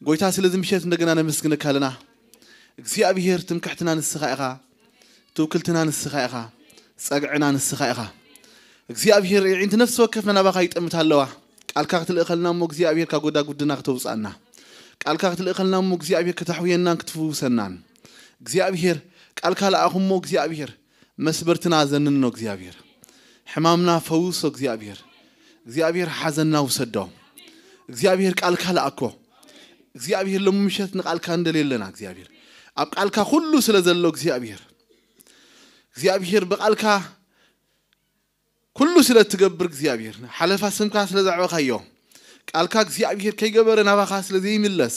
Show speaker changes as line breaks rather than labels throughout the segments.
قويتا سلازم مشيت ندقنا نمسكنا كالنا እግዚአብሔር ትምክሕትና ንስኻ ኢኻ ትውክልትና ንስኻ ኢኻ ጸግዕና ንስኻ ኢኻ እግዚአብሔር ይዕንት ነፍስ ወከፍና ናባኻ ይጥምት ኣለዋ ቃልካ ክትልእኸልና ሞ እግዚአብሔር ካጎዳ ጉድና ክትውጻና ቃልካ ክትልእኸልና ሞ እግዚአብሔር ከተሕውየና ክትፍውሰናን እግዚአብሔር ቃልካ ለአኹም ሞ እግዚአብሔር መስበርትና ዘንን ነው እግዚአብሔር ሕማምና ፈውሶ እግዚአብሔር ሐዘንና ውሰዶ እግዚአብሔር ቃልካ ለአኮ እግዚአብሔር ለምምሸት ንቃልካ እንደሌለና እግዚአብሔር ኣብ ቃልካ ሁሉ ስለዘሎ እግዚአብሔር በቃልካ ኩሉ ስለትገብር እግዚአብሔር ሓለፋ ስምካ ስለዛዕበኻዮ ቃልካ እግዚአብሔር ከይገበረ ናባኻ ስለዘይምለስ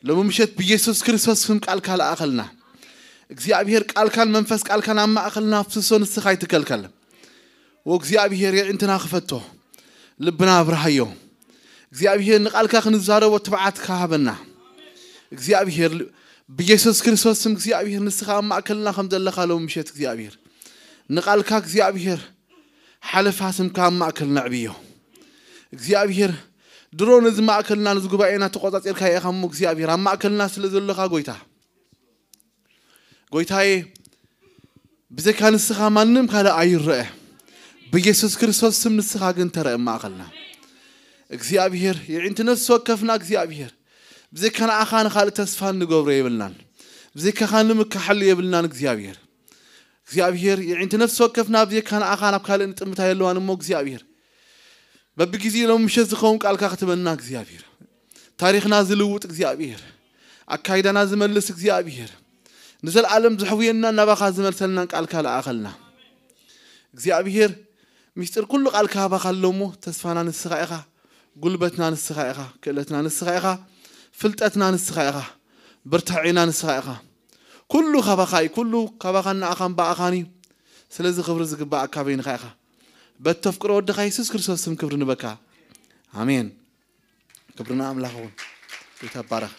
ለምምሸት በኢየሱስ ክርስቶስ ስም ቃልካ ለአኸልና እግዚአብሔር ቃልካን መንፈስ ቃልካን አማእኸልና ፍስሶ ንስኻ ይትከልከል ወእግዚአብሔር ይዕንትና ክፈቶ ልብና አብርሃዮ እግዚአብሔር ንቃልካ ክንዛረቦ ትብዓት ካሃበና እግዚአብሔር በኢየሱስ ክርስቶስ ስም እግዚአብሔር ንስኻ ማእከልና ከም ዘለኻ ለምምሸት እግዚአብሔር ንቃልካ እግዚአብሔር ሓለፋ ስምካ ማእከልና ዕብዮ እግዚአብሔር ድሮን እዚ ማእከልና ንዝጉባኤና ተቆጻጽርካ ኢኻሞ እግዚአብሔር ማእከልና ስለዘለኻ ጎይታዬ ብዘካ ንስኻ ማንም ካለ አይረአ በኢየሱስ ክርስቶስ ስም ንስኻ ግን ተረአ ማእከልና እግዚአብሔር ይዕንት ነፍስ ወከፍና እግዚአብሔር بزيك أنا أخان خالد تسفان نقبر يبلنان بزيك أخان مكحل يبلنان እግዚአብሔር يعني نفس وقفنا بزيك أنا أخان بخال أنت متهيأ أنا مو እግዚአብሔር ببجيزي لو مش زخون قال كاتبنا እግዚአብሔር تاريخ نازل ووت እግዚአብሔር أكيد نازل ملص እግዚአብሔር نزل عالم زحوينا نبخ زمل سلنا قال كلا أخلنا እግዚአብሔር مستر كل قال كابا خلومه تسفانا نسخائها قلبتنا نسخائها كلتنا نسخائها فلتتنا نسخائها برتعينا نسخائها كل خبخاي كل خبخنا أخان بأخاني سلزق خبرزق بأكابين خائها بتفكر ود خيسوس كريستوس سم كبرنا بكا آمين كبرنا أملاهون يتبارك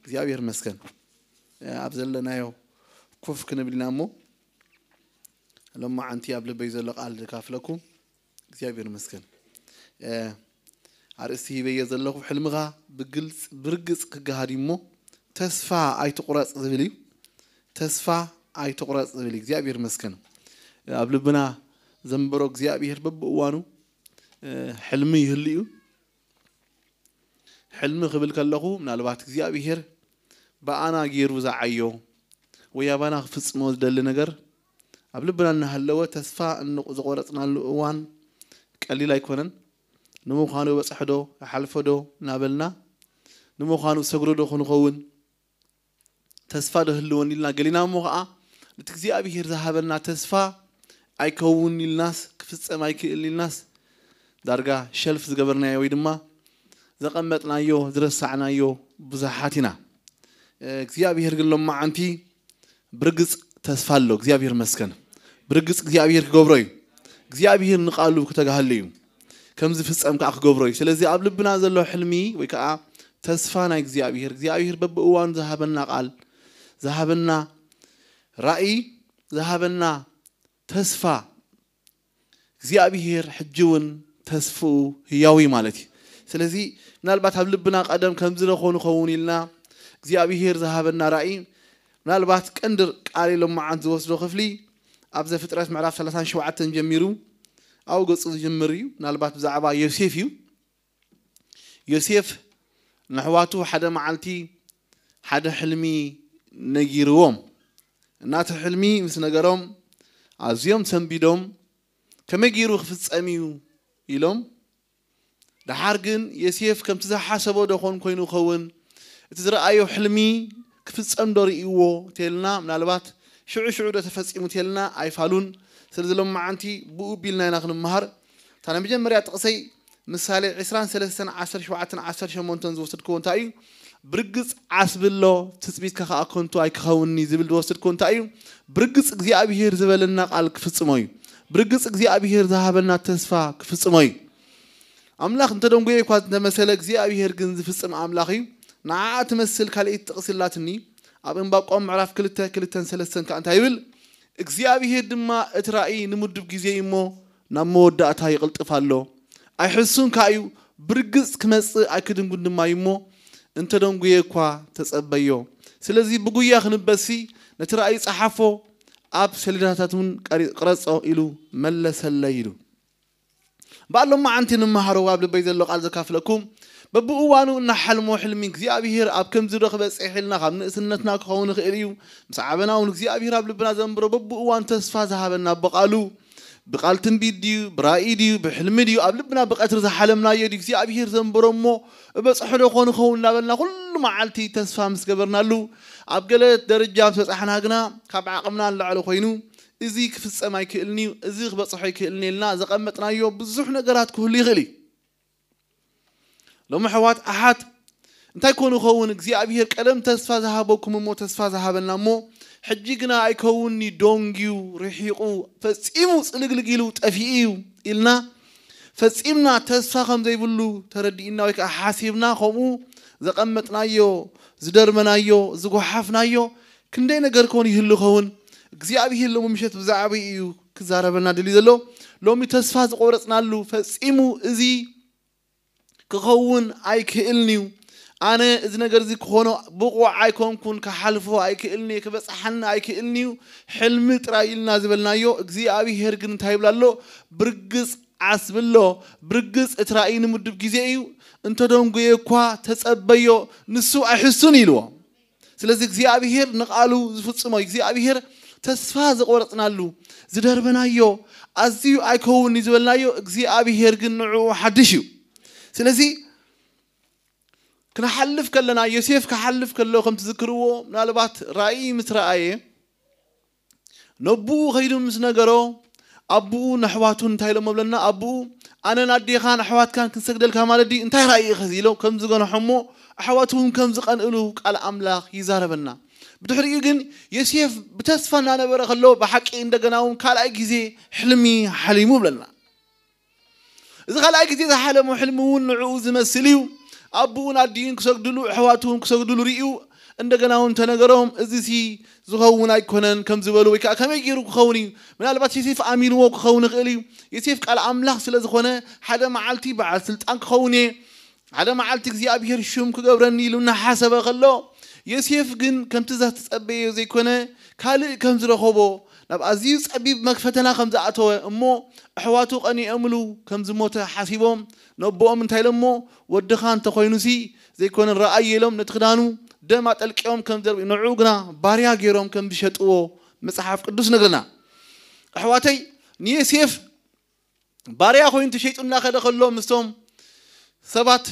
እግዚአብሔር መስገን أبزلنا يو كوف كنا بلنامو لما عنتي قبل بيزلق على كافلكم እግዚአብሔር መስገን أرسيه بيزلق حلمها بجلس برجس كجهاريمو تسفع أي تقرأ زبلي تسفع أي تقرأ زبلي እግዚአብሔር መስገን قبل بنا زنبرو እግዚአብሔር ببوانو حلمي يهليو حلمي قبل كلهو من الوقت እግዚአብሔር بأنا غيرو زعيو ويا بنا فصمو دل ነገር قبل بنا نهلو تسفع إنه زقرتنا الأوان قليل يكونن نمو خانو بصحدو حلفدو نابلنا نمو خانو سغرودو خنخون تسفا دهلون لنا قلينا موقع لتግዚአብሔር ذهبنا تسفا ايكون للناس كفصم ايكل للناس دارغا شلف زغبرنا وي دما زقمطنايو درسعنايو بزحاتنا እግዚአብሔር ግን لما عنتي برغص تسفا له እግዚአብሔር መስከን برغص እግዚአብሔር ክገብሮይ እግዚአብሔር ንቃሉ ከተጋሃለዩ ከምዝ ፍጸም ካክ ገብሮይ ስለዚህ ኣብ ልብና ዘሎ ሕልሚ ወይ ከዓ ተስፋና እግዚአብሔር በብእዋን ዘሃበና ቃል ዘሃበና ራእይ ዘሃበና ተስፋ እግዚአብሔር ሕጅውን ተስፉ ህያዊ ማለት ስለዚህ ምናልባት ኣብ ልብና ቀደም ከምዝ ለኾኑ ኸውን ኢልና እግዚአብሔር ዘሃበና ራእይ ምናልባት ቀንድር ቃል ለማዓንት ዝወስዶ ክፍሊ ኣብ ዘፍጥረት ምዕራፍ 37 ጀሚሩ أو قصة جمري نالبات بزعبا يوسف نحواتو حدا معلتي حدا حلمي نجيروم نات حلمي مس نجارم عزيم تنبيدهم كم يجيرو خفص أميو يلوم ده حرقن يوسف كم تزحسبوا دخون كوينو خون تزرع أيو حلمي خفص أم دوري إيوه تيلنا نالبات شعو ده تفسيمو تيلنا أي فالون سلزلهم معنتي بقبلنا ناخذ مهر تانا بجمريا تقصي مثالي 23 10 17 10 شمونتن زوست كون تاي برغص عسبلو تثبيت كخا كونتو اي كخوني زبل دوست كون تاي برغص እግዚአብሔር ዝበለና ቃል ክፍጽሞይ برغص እግዚአብሔር ዘሃበና ተስፋ ክፍጽሞይ አምላክ እንተ ደንጎይ ኳት ተመሰለ እግዚአብሔር ግን ዝፍጽም አምላኺ ናዓት መስል ካልኢት ጥቅስላትኒ አብን ባቆም ምዕራፍ 2 3 ካንታ ይብል እግዚአብሔር ድማ እትራኢ ንሙድብ ጊዜ ይሞ ናመወዳእታ ይቅልጥፋሎ አይሕሱን ካዩ برجس كمس أكيدن قد ما يمو أنت دون قوي كوا تصبيو سلزي بقويا خنبسي نترأي صحفو أب سلداتون قرص أو إلو ملس الليلو بعلم ما أنت نمهروا قبل بيت الله قال زكاف لكم ببقوانو إن حلمو حلمين كذي أبيهر أب كم زرق بس إحلنا خم سنتنا كخون خيريو مسعبنا ونكذي أبيهر قبل بنا زنبرو ببقوان تصفى ذهبنا بقالو بقال تنبيديو برائيديو بحلمديو قبل بنا بقتر حلمنا يدي كذي أبيهر زنبرو مو بس حلو خون لنا كل ما عالتي تصفى مسكبرنا له أبقلت درجة بس إحنا هجنا كاب عقمنا اللي على خوينو إزيك في السماء كإلني إزيك بصحي كإلني لنا زقمتنا يوم بزحنا قرات كل غلي لو محوات أحد أنت يكونوا خون كذي أبيهر كلام تصفى ذهبكم مو تصفى ذهبنا مو حجينا يكونني دونجيو رحيقو فسيمو سلقلقيلو تأفيئيو إلنا فسيمنا تصفى خم زي بلو تردينا ويك أحاسبنا خمو زقمتنا يو زدرمنا يو زقحفنا يو كندي نجار كوني هلو خون كذي أبيهر لو مشيت بزعبيو كزاربنا دليلو لو متصفى قورتنا له فسيمو إزي كخون أي كإلنيو أنا إذا نجرزي كونه بقوا عيكم كون كحلفه أي كإلني كبس حنا أي كإلنيو حلم ترى إلنا زبلنا يو إجزي أبي هرجن تايب لالله برجس عسب الله برجس ترى إنه مدب جزيء أنت دوم جيه كوا تسأبيو نسوا أحسوني له سلزق إجزي أبي هر نقالو زفت سما إجزي أبي هر تسفاز قرطنا له زدار بنا يو أزيو أي كون زبلنا يو إجزي أبي هرجن نوع حدشيو سلزي كنا حلف كلنا يوسف كحلف كله خم تذكروه نالبات رأي مترأيه نبو غير مسنجرو أبو نحواتون تايلو مبلنا أبو أنا نادي خان حوات كان كنسجدل كمال دي انتهى رأي خزيلو كم زقنا حمو حواتهم كم زقن إلوك على أملاخ يزاربنا بتحرق جن يوسف بتصفنا أنا برخلو بحق إن دجناهم كلا أجزي حلمي حليمو بلنا إذا خلا أجزي حلمو حلمون نعوز مسليو أبونا الدين كسجدلو حواتهم كسجدلو ريو عندنا هم تناقرهم إزسي زخونا يكونن كم زبالو ويك كم يجيرو خوني من البات يسيف أمين وك خون غلي يسيف قال أملاخ سلا زخونا حدا معلتي بعد سلطان خوني حدا معلتك زي أبيهر الشوم كجبرني لنا حسب خلو يسيف جن كم تزهت أبي زي كونه كال كم زرخوبو نبقى عزيز أبي مكفتنا خم زعتوه أمو حواتو أني أملو كم زموته حسيبهم نبوء من تايلمو ودخان تخوينوسي زي كون الرأي لهم نتخدانو دمات الكيوم كم درب نعوقنا باريا جيروم كم بشتوه مصحف قدوس نقلنا حواتي نيسيف باريا خوين تشيطنا خد خلو مستوم سبات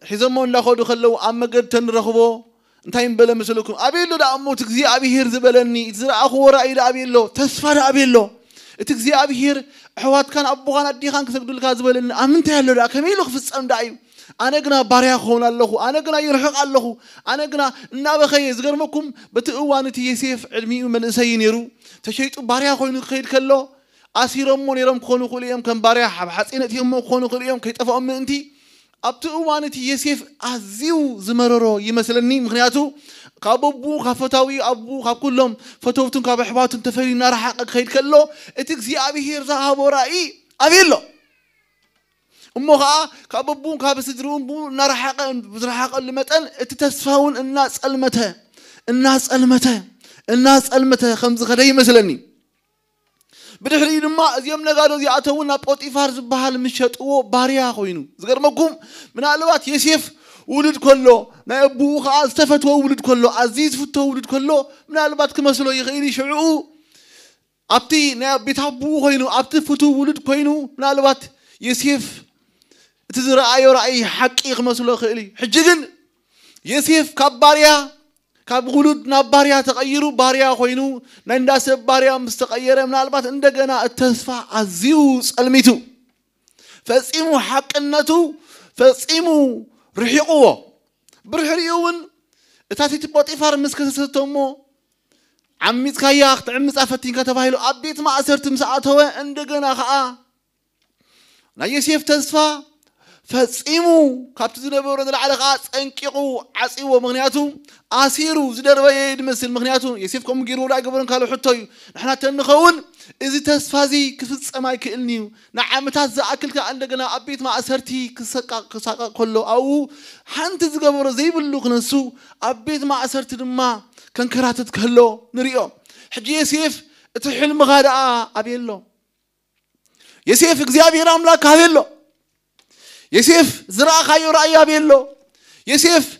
حزمون لا خدو خلو أما قد تنرخبو انتاين بلا مسلوكم أبيلو دا أمو تكزي أبيهر زبلني إزرع أخو رأي دا أبيلو تسفر أبيلو تكزي أبيهر حوات كان أبوغان أديخان كسقدو الكازبلن أمنت هلو دا كميلو خفص أم دايو أنا قنا باريا خون الله أنا قنا يرحق الله أنا قنا نابا خيز غرمكم بتقوانتي يسيف علمي من سينيرو تشيطو باريا خوين خير كله أسيرمون يرم خونو خليهم كم باريا حسينتي أمو خونو خليهم كي تفا أم أنتي أبتقوانتي يسيف أزيو زمررو يمثلني مغنياتو كابو كفتاوي أبو كلهم فتوفتن كابحباتن تفري نار حق خير كله اتكزي أبيهر ذهب ورائي أبيلو أمها كابو كابسدرون بو نار حق اللي متن تتسفون الناس ألمته خمس خدي مثلني بدحري لما أزيمنا قالوا يعتونا بوتيفار زبحال مشت أو باريا خوينو زغرمكم من الوقت يسيف ولد كله نأبوه خاص تفتوا ولد كله عزيز فتوا ولد كله من الوقت كمسلو يغيري شعو أبتي نبيتابوه خوينو أبتي فتوا ولد كوينو من الوقت يسيف تزرع رأي حقيق مسلو خيلي حججن يسيف كباريا كابغلود نباريا تغيروا باريا خوينو ننداس باريا مستغيرة من البات عندنا التصفى عزيوس الميتو فاسمو حقنتو فاسمو رحيقوه برحريون تاتي تبوتيفار مسكتتمو عميت كياخ تعمس أفتين كتبايلو أبيت ما أسرت مساعته عندنا خاء لا يسيف تصفى فصيمو كابت زنبرو على خاص انقيقو عصيو مغنياتو اسيرو زدربه يدمسل مغنياتو يسيفكم غيرو لا غبرن كالو حتوي نحنا تنخون اذا تسفازي كفصما يكلنيو نعمتات زاكلك عندنا ابيت ما اسرتي كساقا كله او حنت زغبرو زيبلو كنسو ابيت ما اسرتي دما كنكراتت كله نريو حجي يسيف تحلم غدا ابيلو يسيف እግዚአብሔር አምላክ አቤሎ يسيف زرع خيو رأي بيلو يسيف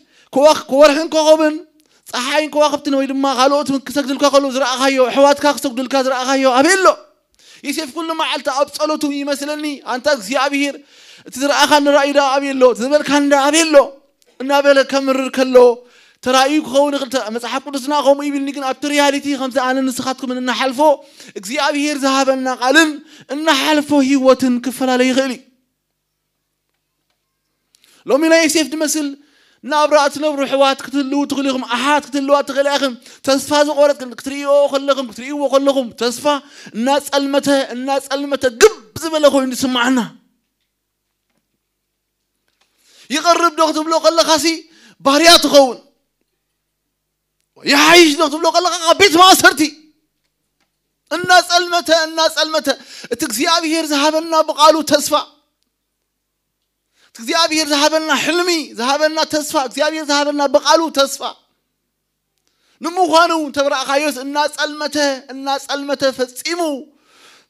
كورحن كوخبن صحاين كوخبتن ويد ما خالوت من كسجدل كخلو زرع خيو حوات كسجدل كزرع خيو أبيلو يسيف كل ما علت أبصلته يمثلني أنت እግዚአብሔር تزرع خان رأي دا أبيلو تزبل خان دا أبيلو النابل كمرر كلو ترايك خون قلت مصحف قدسنا قوم يبل نيكن ابترياليتي خمسه انا نسخاتكم ان حلفو እግዚአብሔር ذهبنا قالن ان حلفو هيوتن كفلا يغلي لو من يسيف دمسل نابرات نبرو حوات كتلو تغليهم احات كتلو تغليهم تصفى زقورت كتريو خلكم تصفى الناس المته قب زبلخو يسمعنا يقرب دوخت بلو قال خاسي باريات خون يعيش دوخت بلو قال بيت ما سرتي الناس المته እግዚአብሔር ذهبنا بقالو تصفى እግዚአብሔር ذهبنا حلمي ذهبنا تسفى እግዚአብሔር ذهبنا بقالو تسفى نمخانو تبرأخايوس الناس المته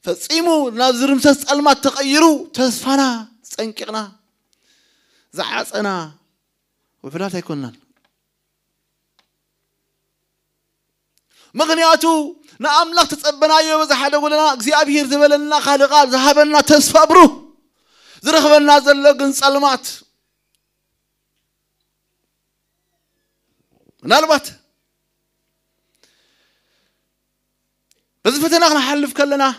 فصيمو نازرم تسالمات تغيرو تسفانا صنقنا زعصنا وفلات يكونن مغنياتو ناملاك تصبنايو بزحاده ولنا እግዚአብሔር زبلنا خالقال ذهبنا تسفى برو زرخبنا زلقن صلمات نالبات بس فتناخنا حلف كلنا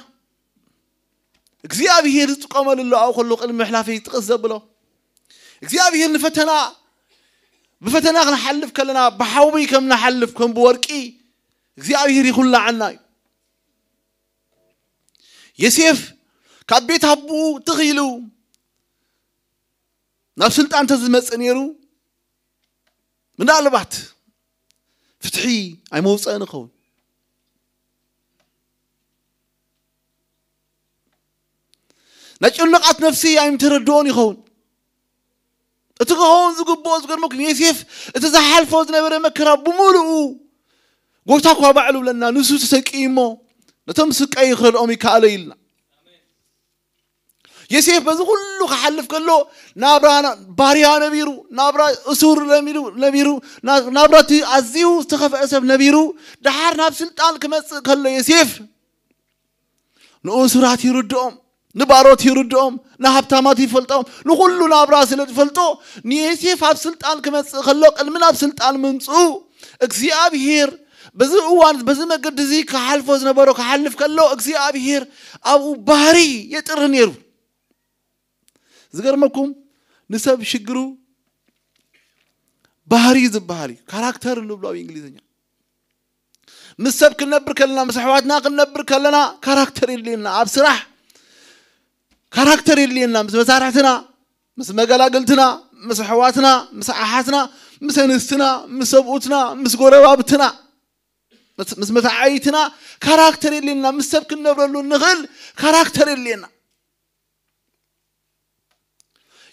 እግዚአብሔር تقامل الله او خلق المحلافي تقزبلو እግዚአብሔር نفتنا بفتناخنا حلف كلنا بحوبي كم نحلف كم بورقي እግዚአብሔር يخلى عنا يسيف كبيت حبو تغيلو نفس الطان تزمص نيرو من علبات فتحي اي موصى نخون نچلقات نفسي اي متردون يخون اتغون زغبو زغرمك يسيف اتزحلفو زنبره مكرا بمولو غوتاكو باعلو لنا نسو تسقيمو نتمسقاي خردوم يكاليلنا يسيف بزغلو خحلف كله نابرانا باريا نبيرو نابرا اسور نبيرو نابراتي ازيو استخف اسب نبيرو دحار ناب سلطان كمص كله يسيف نؤسرات يردوم نباروت يردوم نهبتامات يفلطوم نكلو نابرا سلطفلطو نيسيف اب سلطان كمص كله قلمن اب سلطان ممصو እግዚአብሔር بزوان بزمجد زي كحلفوز نبارو كحلف كله እግዚአብሔር ابو باري يطرنيرو زغرمكم نسب شجرو بحري زبحري كاركتر نبلو بالانجليزيه مسب كنبر كلنا مسحواتنا كنبر كلنا كاركتر يلينا ابصراح كاركتر يلينا مسارحتنا مسمغلاغلتنا مسحواتنا مسححاتنا مسنستنا مسبوتنا مسغوربابتنا مسمتعيتنا كاركتر يلينا مسب كنبرلو نغل كاركتر يلينا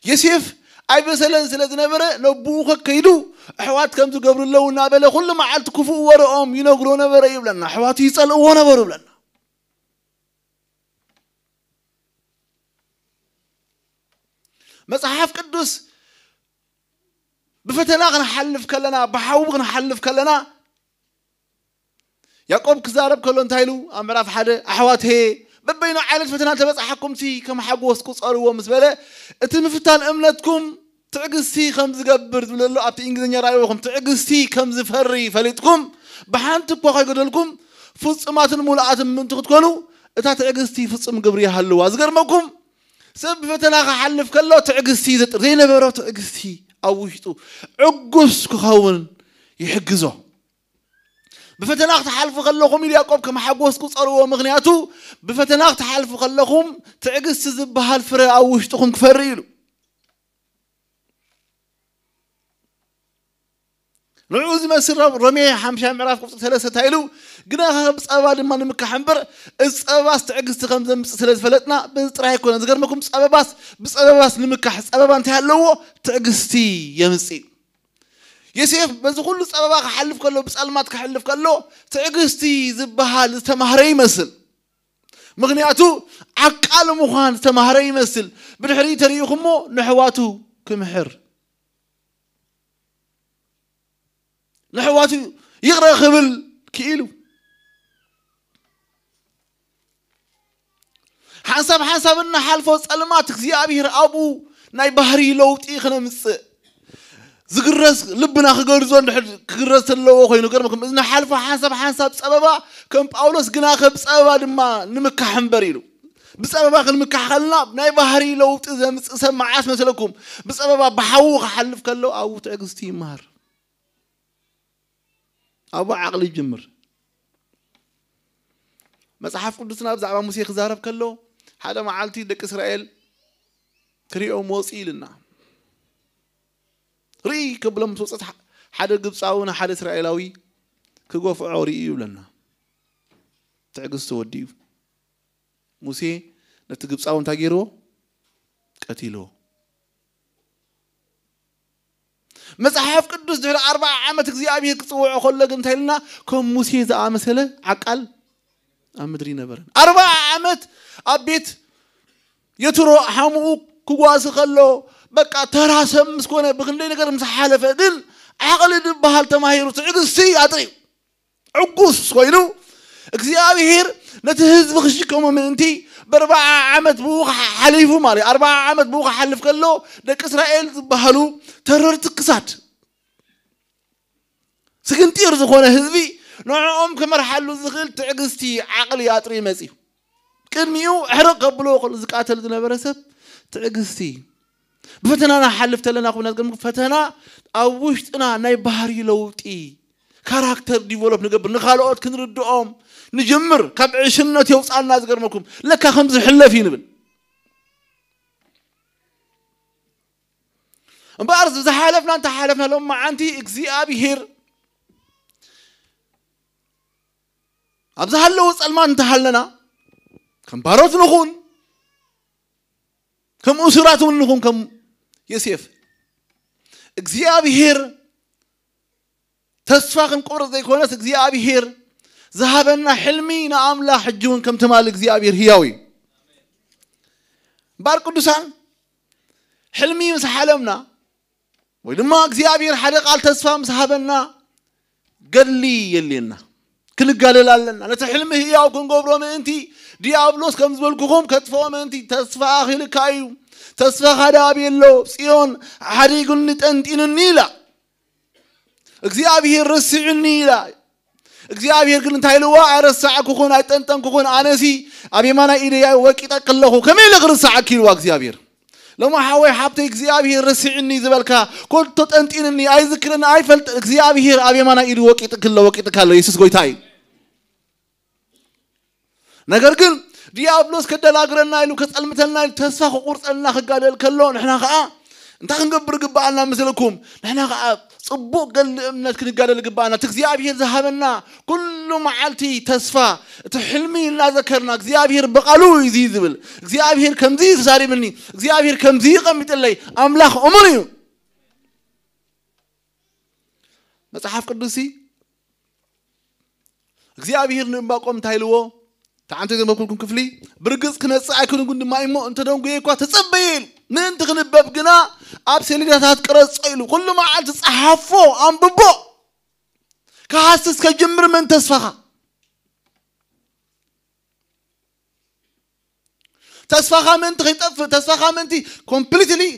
يسيف اي بسلن سلازنبره نبوخ كيدو احوات كم تقبر لونا بلا كل ما عالت كفو ورقهم ينغرو نبره يبلنا احوات يصلوا نبرو بلنا مصحف قدوس بفتنا نحلف كلنا بحوق نحلف كلنا يعقوب كزارب كلون تايلو امراف حدا احوات هي ببينو عائلة فتنا تبصحكم تي كما حقوسكو صاروا مسبله اتمفتان امنتكم تعقستي خمس قبر تبللو ابت انجليزኛ رايوكم تعقستي كم زفري فليتكم بحانتكو خيغدلكم فصماتن مولاتن من تكونوا اتا تعقستي فصم قبري حلوا ازغرمكم سب فتنا حلف كله تعقستي زطر زي نبرو تعقستي اوشطو عقس كخون يحجزو بفتناخ تحالفوا خلكم يعقوب كما حقوسكو صاروا مغنياتو بفتناخ تحالفوا خلكم تعقس زبحال فري او وشطكم كفريلو نعوز مسر رمي حمشة معرف قصة ثلاثة تايلو قنا بسأباد ما نمك حنبر بسأباس تعجز تخمز ثلاث فلتنا بس راح يكون أذكر ماكم بسأباس نمك حس أبا أنت هلو تعجزتي يا مسي يسيف بس كل بسأبا حلف كله بسألمات كحلف كله تعجزتي زبها لتمهري مثل مغنياتو عقال مخان تمهري مثل بالحري تريخمو نحواتو كمحر نحواتو يغرى خبل كيلو حسب إن حلفو سألماتك زيابير أبو ناي بحري لوتي خنا مس زقرس لبنا خجرزون خجرس اللو خينو كرمكم إذن حلفو حسب سببا كم باولوس جنا خب سببا دما نمك حنبريلو بسببا خل مك حلنا ناي بحري لوتي إذا مس سمع عاش مثلكم بسببا بحوق حلف كله أو تعجزتي مهر أبو عقلي جمر مصحف قدسنا بزعبا موسى خزارب كله هذا معالتي دك إسرائيل كريو موسى لنا ري قبل مسوسة حدا قبصاونا حدا إسرائيلاوي كقوف عوري لنا تعجز توديو موسى نتقبصاون تاجيرو قتيلو مصحف قدس دهر 4 عامات እግዚአብሔር ክጽውዖ ከለ ግን ታይልና ከም ሙሴ ዘአመሰለ ዓቃል አምድሪ ነበረን 40 ዓመት አቤት የትሮ ሐሙ ክጓስ ከሎ በቃ ተራሰም እስኮነ በግንደይ ነገር ምሳሐለፈ ግን ዓቅል ድባሃል ተማሂሩ ትዕግስቲ አጥሪ ዕጉስ ኮይኑ እግዚአብሔር ነቲ ህዝብ ክሽከሞ ምንቲ ب4 ዓመት ብኡኻ ሓሊፉ ማለት 40 ዓመት ብኡኻ ሓልፍ ከሎ ደቂ እስራኤል ዝበሃሉ ተረርቲ ክሳድ ስግንጢር ዝኾነ ህዝቢ ንዕኦም ከመርሓሉ ዝኽእል ትዕግስቲ ዓቅሊ አጥሪ መጺ ቅድሚኡ ሕርቕ ቀብሎ ክል ዝቃተል ዝነበረ ሰብ ትዕግስቲ بفتنا حلف تلنا أخونا نقول فتنا أوش أنا ناي بحري لوتي كاركتر ديفلوب نقبل نخالوات كنرد أم نجمر كبعشنا تيوس على الناس قرمكم لك 5 حلة فين بن بعرف إذا حلفنا أنت حلفنا لما عندي إكزي أبي هير أبز هلوس المان أنت حلنا كم باروت نخون كم أسرات نخون كم يسيف إكزي أبي هير تسفاق قرص ذي كونس إكزي أبي هير ذهبنا حلمي نعم لا حجون كم تمالك إكزي أبي هياوي بارك قدسان حلمي مس حلمنا ولما إكزي أبي حلق على تسفا مس هبنا قال لي يلينا كل قال لنا أنا تحلمي هياو كن قبره من أنتي ديابلوس كم زبالكم كتفوا من أنتي تسفا أخي لكايو تسفا هذا أبي اللو سيون حريق نتأنتين النيلة እግዚአብሔር ረስዕኒ ይላ እግዚአብሔር ግን ታይልዋ አረሳዓኩ ኾን አይጠንጠንኩ ኾን አነሲ አቤማና ኢድያ ወቂጣ ከለኹ ከመይ ለግርሳዓክ ይልዋ እግዚአብሔር ለማ ሓወይ ሓብተ እግዚአብሔር ረስዕኒ ዝበልካ ኮልቶ ጠንጢንኒ አይዝክረን አይፈልጥ እግዚአብሔር አቤማና ኢድ ወቂጥ ካለ ኢየሱስ ጎይታይ ነገር ግን ዲያብሎስ ከደላግረና ይሉ ከጸልምተልና ተስፋ ቁርጸልና ከጋደል ከሎ ንሕና ኸአ እንታ ክንገብር ግባአልና መስለኩም ንሕና ኸአ صبوق قال امنت كنقال لقبانا تكزيابير ذهبنا كل معالتي تسفى تحلمي لا ذكرنا كزيابير بقالو يزيد بل كزيابير كم زي ساري مني كزيابير كم زي قمت اللي املاخ امري مصحف قدسي كزيابير نبا قوم تايلو تعانتو زي ما كلكم كفلي برقص كنصعي كون قند ما يمو انت دونغو يكوا تصبيل من تخنبب قنا أبسليدات قرص إلو كل ما عاد تصحفو أنببو كحاسس كجمر من تسفخا من تخيطف تسفخا من تي completely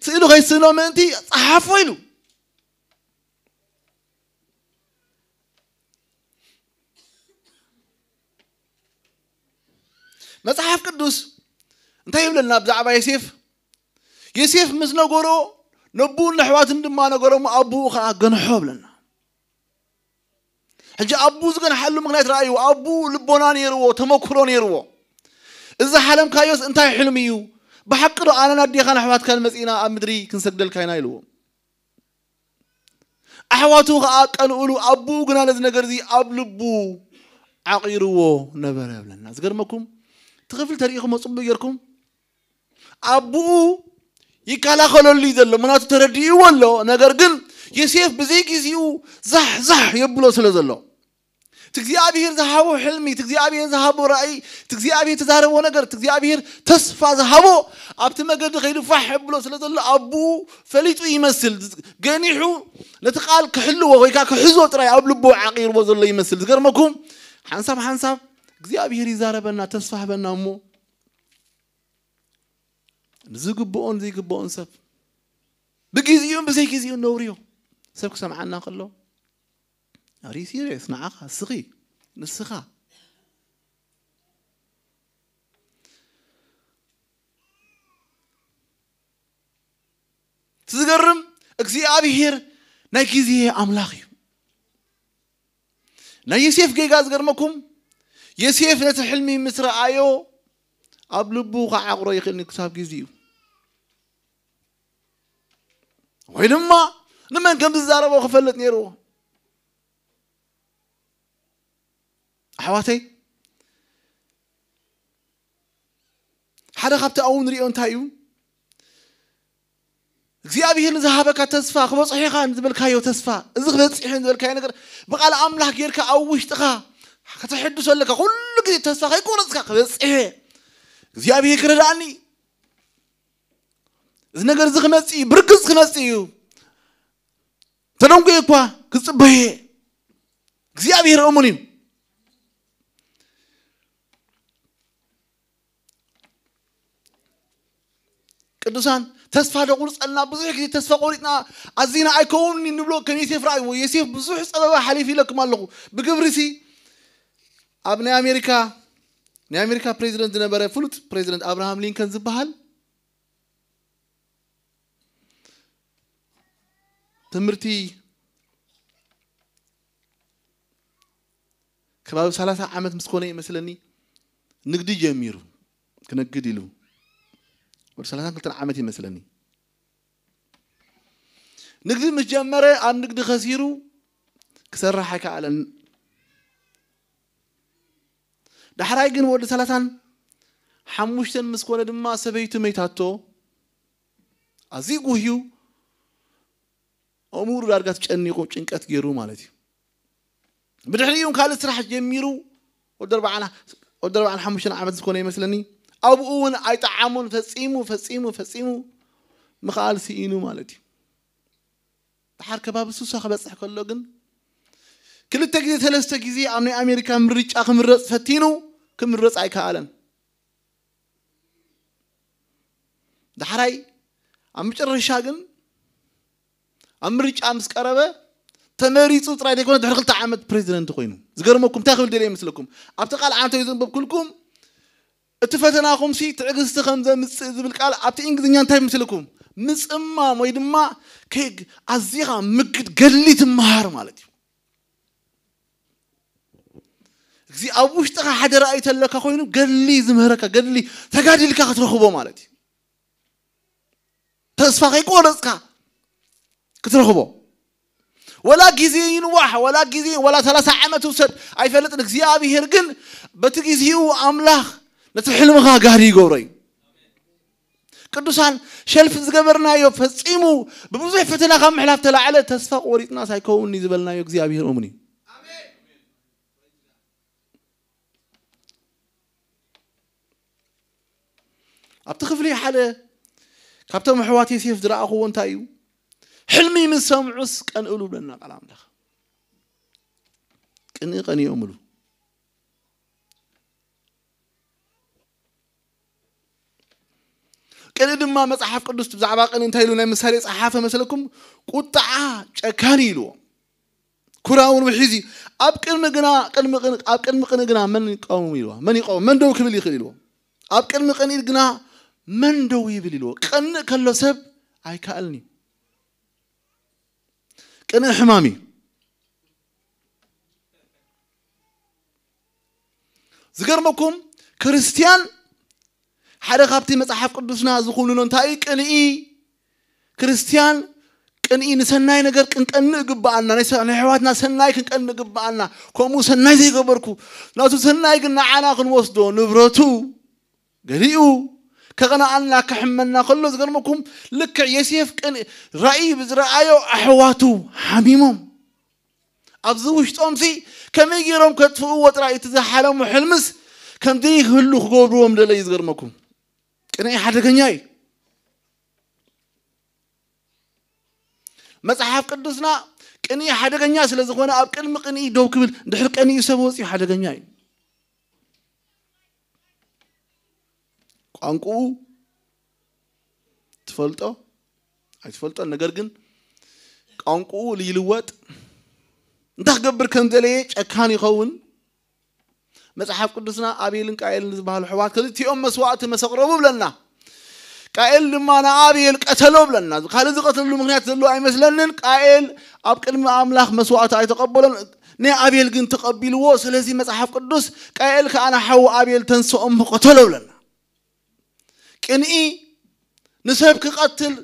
تسيلو غيسينو من تي صحفو إلو مصحف قدوس انت يبلنا بزعبا يسيف مثل نقولو نبون نحوات ندما نقولو ما أبو خا جنحوب لنا حجة أبو زكن حلو مغنيت رأيو أبو لبنان يروو تمكرون يروو إذا حلم كايوس انتهي حلميو بحقر أنا ندي خان نحوات كلمة إنا أمدري كنسجل كاينا يلو أحواتو قالوا أبو قنا لز نجر ذي أبلبو عقيرو نبر يبلنا زقرمكم تغفل تاريخكم وصب يركم أبو يكالا خلوا اللي ذلوا مناط تردي ولا نجر قل يسيف بزيك يزيو زح يبلو سلزلوا تجزي أبيه ذهبوا حلمي تجزي أبيه ذهبوا رأي تجزي أبيه تزاروا نجر تجزي أبيه تصفى ذهبوا أبت ما قد غير فحب له سلطة أبو فليتو يمثل جانيحو لتقال كحلو وغيكا كحزو ترى أبلبو عقير وظل يمثل زقرمكم حنساب تجزي أبيه رزارة بنا تصفى بنا مو زي قبون سب بجيزيون بزيكيزيون نوريو سبك سمعنا قلو أري سيريس معاها صغي نسخة تزقرم أكسي أبي هير نايكيزي أملاخي نا يسيف جيجاز قرمكم يسيف نتحلمي مصر آيو أبلبو قاعقرو يخلني كساب جيزيو وينما لما كان بالزارة وخفلت نيرو حواتي حدا خبت أون ريون تايو زيابي هن ذهبك تسفى خبص حيخان زبل كايو تسفى زغبت حين زبل كاي نقر بقال أملاك يركا أوش تقا كتحدث لك كل كذي تسفى يكون زكا خبص إيه زيابي يكرداني زنقر زغمتي بركز خمسيو تنوم كيكوا كصبه زيابي رأموني قدوسان تسفى دقول صلنا بزح كذي تسفى قولتنا عزينا أيكون نبلو كان يسيف رأي ويسيف بزح صلوا حليفي لكم الله بقبرسي أبناء أمريكا بريزيدنت نبرة فلوت بريزيدنت أبراهام لينكولن زبهال تمرتي كباب 3 عامات مسكوني مثلني نقدي جميرو كنقدي له ورسالتان كلتن عامتي مثلني نقدي مجمرة أم نقدي خسيرو كسر حكا على دحراي جن ورد سالتان حموشتن مسكونة دما سبيتو ميتاتو أزيقو هيو أمور دارقات تشنيقو تشنكات جيرو مالتي بدحريون كالس راح جميرو ودرب عن حموشتن عامت مسكونة مثلني أبوون أي تعامل فسيمو مخال سينو مالتي تحرك باب السوسة خبص حكوا لجن كل التجديد 3 جزء أمني أمريكا مريج أخ مرص فتينو كم مرص أي كعلن دحراي أمشر الشاغن أمريج أمس كربة تماريتو ترى يكون دحرق تعامد بريزيدنت خوينو زقرمكم تاخذ دليل مثلكم أبتقال عام تيزن بكلكم اتفتناكم سي تعجزت خمسة بالقال أبت إنجليزي أنتي مثلكم مسمى ما يدمى كيك عزيها مكت قليت مهار مالتي زي أبوش ترى حدا رأيت لك أخوينو قلي زمهرك قلي تقعدي لك أترخبه مالتي تصفى يقول رزقها كترخبه ولا جزين واحد ولا جزين ولا 3 عامات وسد أي فلت لك زيابي هرجن بتجزيو أملاخ نتحلمها قهري قوري قدوسان شلف زقبرنا يفصيمو ببزح فتنا خم حلاف تلا على تسفق وريتنا سايكون نزبلنا يغزيابي هرمني أبتخفلي حدا كابتن محواتي سيف درا أخو وانتايو حلمي من سمعس كان قلوب لنا قلام دخ قني أملو كان دما مصحف قدس بزعبا قن انتايلو ناي مسالي صحافه مثلكم قطعه چكانيلو كراون وحيزي ابقن مغنا من يقوم يلوا من يقوم من دو كبل يخليلو ابقن مغني غنا من دو يبليلو قن كلو سب اي كالني قن حمامي زغرمكم كريستيان حدا خابتي مصحف قدسنا زخونو انتاي قنئي كريستيان ቅንኢ ንሰናይ ነገር ክንቀንእ ግባአና ናይ ሕዋትና ሰናይ ክንቀንእ ግባአና ከምኡ ሰናይ ዘይገበርኩ ናቱ ሰናይ ግን ንዓና ክንወስዶ ንብረቱ ገሊኡ ከቀናአና ከሕመና ከሎ ዝገርመኩም ልክ ዮሴፍ ቅንኢ ራእይ ብዝረአዮ ኣሕዋቱ ሓሚሞም ኣብዚ ውሽጦምሲ ከመይ ገይሮም ከጥፍእዎ ጥራይ እቲ ዝሓለሙ ሕልምስ ከምዘይ ክህሉ ክገብርዎም ደለይ ዝገርመኩም ቅንኢ ሓደገኛ እዩ መጽሐፍ ቅዱስና ቅንኢ ሓደገኛ ስለ ዝኾነ ኣብ ቅድሚ ቅንኢ ደው ክብል ድሕሪ ቅንኢ ሰብ ወፂኡ ሓደገኛ እዩ ቋንቋኡ ትፈልጦ ኣይትፈልጦ ነገር ግን ቋንቋኡ ሊልወጥ እንዳክገብር ከም ዘለየ ጨካን ይኸውን መጽሐፍ ቅዱስና አቤልን ቃየልን ዝባሃሉ ሕዋት ክልቲኦም መስዋዕት መሰቅረቡ ብለና ቃየል ድማ ንአቤል ቀተሎ ብለና ካለ ዝቀተሉ ምክንያት ዘሎ አይመስለንን ቃየል ኣብ ቅድሚ አምላኽ መስዋዕት ኣይተቀበሎን ንአቤል ግን ተቀቢልዎ ስለዚህ መጽሐፍ ቅዱስ ቃየል ከአና ሓው አቤል ተንስኦም ቀተሎ ብለና ቅንኢ ንሰብ ክቀትል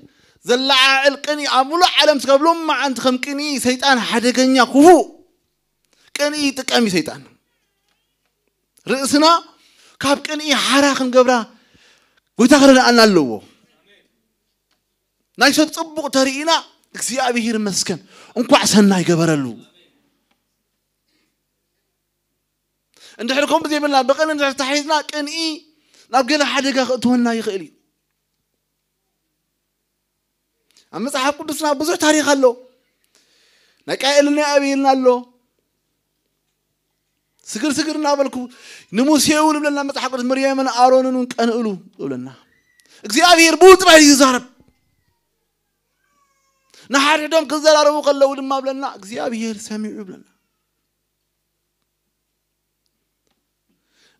ዘላዓል ቅንኢ አሙሉ ዓለም ስገብሎም ማዓንት ከም ቅንኢ ሰይጣን ሓደገኛ ክፉ ቅንኢ ጥቀሚ ሰይጣን ርእስና ካብ ቅንኢ ሓራ ክንገብራ ጎይታ ክረዳአና ኣለዎ ናይ ሰብ ጽቡቕ ተሪኢና እግዚአብሔር ይመስገን እንኳዕ ሰናይ ገበረሉ እንድሕርኩም ብዘይብልና በቀል እንድሕር ተሓይዝና ቅንኢ ናብ ገለ ሓደጋ ክእትወና ይኽእል እዩ ኣብ መጽሓፍ ቅዱስና ብዙሕ ታሪክ ኣሎ ናይ ቃየልን ናይ አቤልን ኣሎ ስግር እናበልኩ ንሙሴ እውን ብለና መጽሐፍ ቅዱስ መርያምን አሮንን ቀንእሉ ብለና እግዚአብሔር ብውጥራይ ይዛረብ ንሓደዶም ክዘራረቡ ከለው ድማ ብለና እግዚአብሔር ሰሚዑ ብለና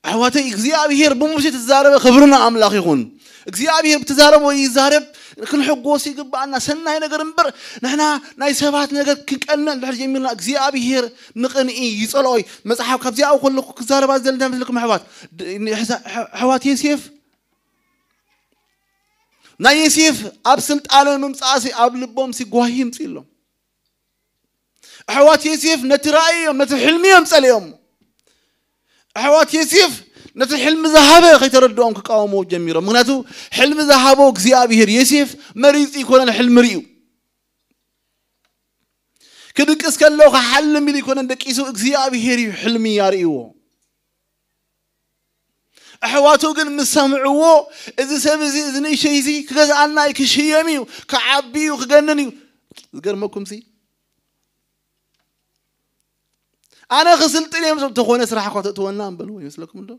ኣሕዋተይ እግዚአብሔር ብሙሴ ተዛረበ ክብርና አምላኽ ይኹን እግዚአብሔር ብትዛረበ ይዛረብ ክንሕጎስ ይግባአና ሰናይ ነገር እምበር ንሕና ናይ ሰባት ነገር ክንቀንዕ እንድሕር ጀሚርና እግዚአብሔር ንቅንኢ ይጸልኦይ መጽሓፍ ካብዚኣ ከለኩ ክዛረባ ዘለና ምስልኩም ኣሕዋት ዮሴፍ ናይ ዮሴፍ ኣብ ስልጣነ ምምጻእሲ ኣብ ልቦም ሲጓሂ ይምጽኢሎም ኣሕዋት ዮሴፍ ነቲ ራእዮም ነቲ ሕልሚዮም ጸልዮም ኣሕዋት ዮሴፍ ነቲ ሕልሚ ዝሃበ ከይተረድኦም ክቃወሙ ጀሚሮም ምክንያቱ ሕልሚ ዝሃቦ እግዚአብሔር ዮሴፍ መሪጽ ይኮነን ሕልሚ ርዩ ክድቅስ ከለው ክሓልም ኢሉ ይኮነን ደቂሱ እግዚአብሔር ሕልሚ ያርእይዎ ኣሕዋቱ ግን ምስ ሰምዕዎ እዚ ሰብ እዚ እዚ ንእሽተይ እዚ ክገዝኣና ክሽየም እዩ ክዓቢ እዩ ክገንን እዩ ዝገርመኩም ሲ ኣነ ክስልጥን እዮም ተኾነ ስራሕ እኳ ተእትወና እንበልዎ ይመስለኩም እንዶ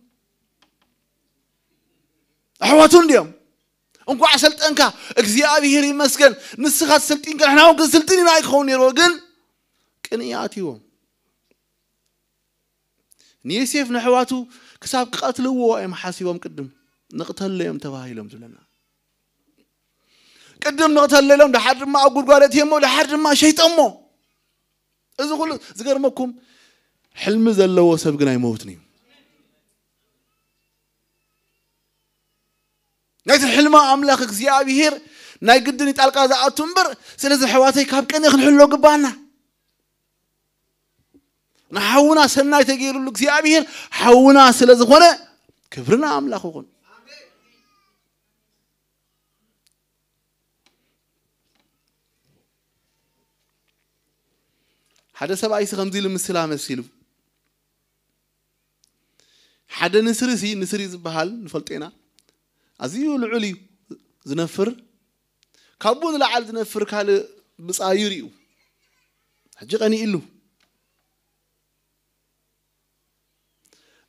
أحواتون اليوم أنكو عسلت أنكا እግዚአብሔር ይመስገን ንስኻት ስልጥን ከናው ግን ስልጥን አይኮን ይሮግን ቅንያቲው ኒዮሴፍ ንሕዋቱ ክሳብ ቀትልዎ አይ መሐሲቦም ቅድም ንቅተለዮም ተባሂሎም ዝለና ቅድም ንቅተለሎም ደሓድማ አጉርጓለት የሞ ደሓድማ ሸይጣሞ እዚ ሁሉ ዝገርመኩም ሕልም ዘለዎ ሰብ ግን አይሞትኒ نايت الحلم أملاك እግዚአብሔር ناي قدني تالقى ذا أتنبر سلزي حواتي كاب كان يخنحلو قبانا نحونا سناي تقيلو እግዚአብሔር حونا سلزي خونا كبرنا أملاك خون حدا سبع عيسى خمزي لمسلام السيلو حدا نسري زبهال نفلتينا أزيو العلي زنفر كابون العال زنفر كهال بصايريو حجي غني إلو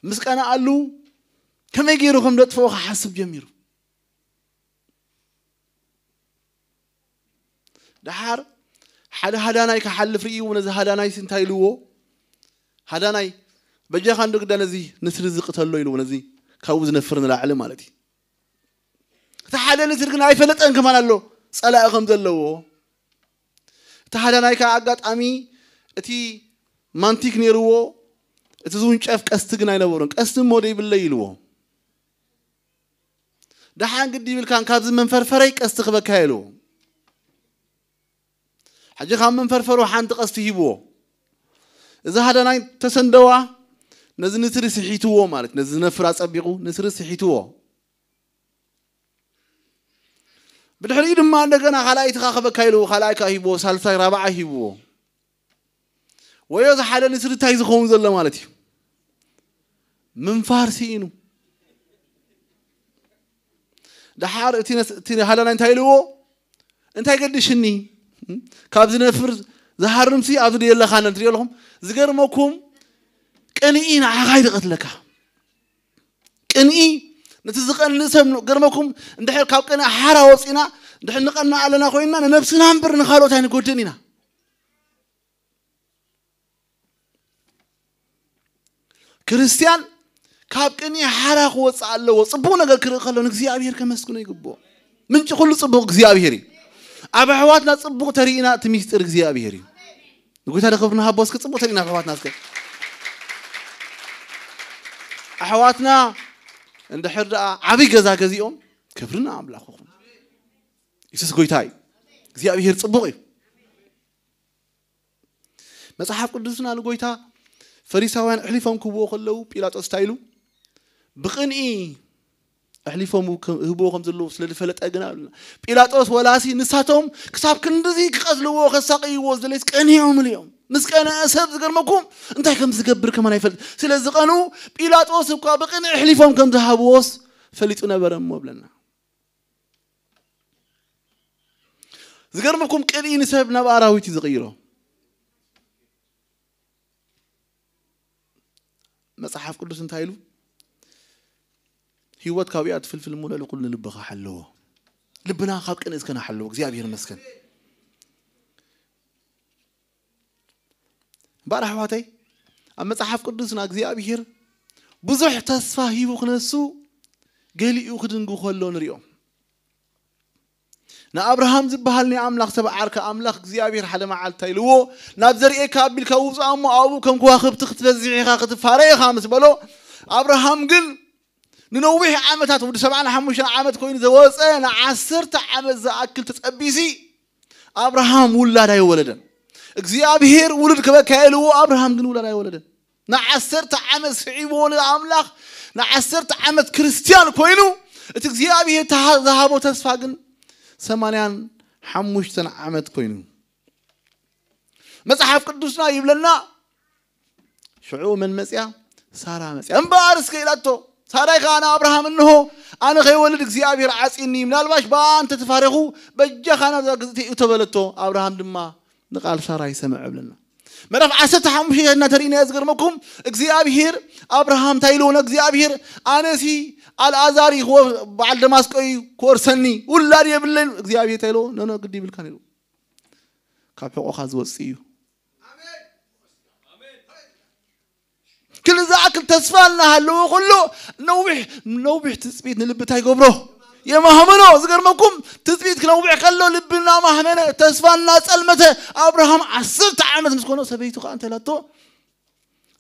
مسكنا قالو كما يجيرو كم دتفوق حسب جميرو دحار هداناي كحل فريو ونزه هداناي سنتايلو هداناي بجا خاندق دانزي نسر زقتلو يلو نزي كاو زنفرنا العالم مالتي تحدى نسرقنا أي فلت أنك من الله صلاة أخم ذلوا تحدى نايكا عقد أمي أتي منطق نيرو أتزون شاف كاستقنا ينورن كاستم مودي بالليلو ده حان قد يبل كان كابز من فرفري كاستقبك هايلو حاجة خام من فرفرو حان تقصتي بو إذا هذا ناي تسندوا نزل نسر سحيتوه مالك نزل نفراس أبيقو نسر سحيتوه بالحريد ما عندك أنا خلاي تخاخب كيلو خلاي كهيبو سالساي رابع هيبو ويا حدا نسر تايز خون زلا مالتي من فارسينو ده حار تين هذا ناي تايلو أنت قديشني كابزنا فرز زهرم سي أبدي الله خان ندري لهم زجر ماكم كأني أنا عايد قتلك كأني نتزقن نسم جرمكم ندحر كاب كنا حارة وصينا ندحر نقلنا على خوينا نفسنا هم برنا خالو تاني قدنينا كريستيان كاب كني حارة وص على وصبونا قال كره خلوا نجزي أبيهر كمسكونه يقبوا من كل صبوا جزي أبيهري أبا حواتنا صبوا ترينا تميستر جزي أبيهري قلت هذا خبرنا هبوس كتصبوا ترينا حواتنا سك حواتنا عند حرة عبي جزا جزيهم كبرنا عملا خوهم يسوس قويتاي جزي أبيهر صبوا مسحاب قدسنا لقويتا فريساوان أحلفهم كبوا خلوا بيلات أستايلو بقني أحلفهم هبوا خمس اللو سلة فلت أجنال بيلات أس ولاسي نساتهم كسب كندزي كأزلوا خساقي وزليس كأنهم اليوم نسك أنا أسهب زقر مكم أنت كم زقبر كمان يفلت سلة زقانو بيلات أس بقني أحلفهم كم ذهبوس فلتنا برم مبلنا زقر مكم كأني نسهب نبأراويتي زغيره مصحف قدس انتايلو هيوات كاويات في المولى لقلنا لبخا حلوه لبنا خلق إن كان حلوه እግዚአብሔር مسكن بارح واتي أما مصحف قدسنا እግዚአብሔር بزح تسفا هيو خنسو قالي يخدنغو خلو نريو نا أبراهام زبهالني أملاخ سبع عركة أملاخ እግዚአብሔር حدا معال تايلو نابزرئي كابل كوز أمو أبو كم كواخب تختلزعي خاخت فاري خامس بلو أبراهام قل ننويه عامتات ودي سبعنا حموشنا عامت كوين زواسنا عسرت عامت زاكل تتقبيسي أبراهام ولا لا يولدن እግዚአብሔር ولد كبكايلو أبراهام قل ولا لا يولدن نعسرت عامت سعيبون الأملاخ نعسرت عامت كريستيان كوينو እግዚአብሔር ذهبوا تسفاقن سمانيان حموشتن عامت كوينو مصحف قدسنا يبلنا شعو من مسيا سارة مسيا انبارس كيلاتو سارة خانا أبراهام إنه أنا خي ولد እግዚአብሔር عاسيني من الباش بان تتفارقوا بجا خانا يتبلتو أبراهام دما نقال سارة يسمع بلنا مرف عسات حمشي هنا ترينا يزغر مكم እግዚአብሔር أبراهام تايلون እግዚአብሔር أنا سي الأزاري هو بعد دماسكوي كورسني ولا يبلن እግዚአብሔር تايلو نو قدي بالكانيلو كابو خاز وصيو كل ذاك التسفالنا هلو كله نوبح تثبيت نلبتاي قبره يا مهمنو زغر مكم تثبيت نوبح كله لبنا مهمنه تسفالنا صلمته ابراهام 10 عامت مسكونو سبيتو انت لاتو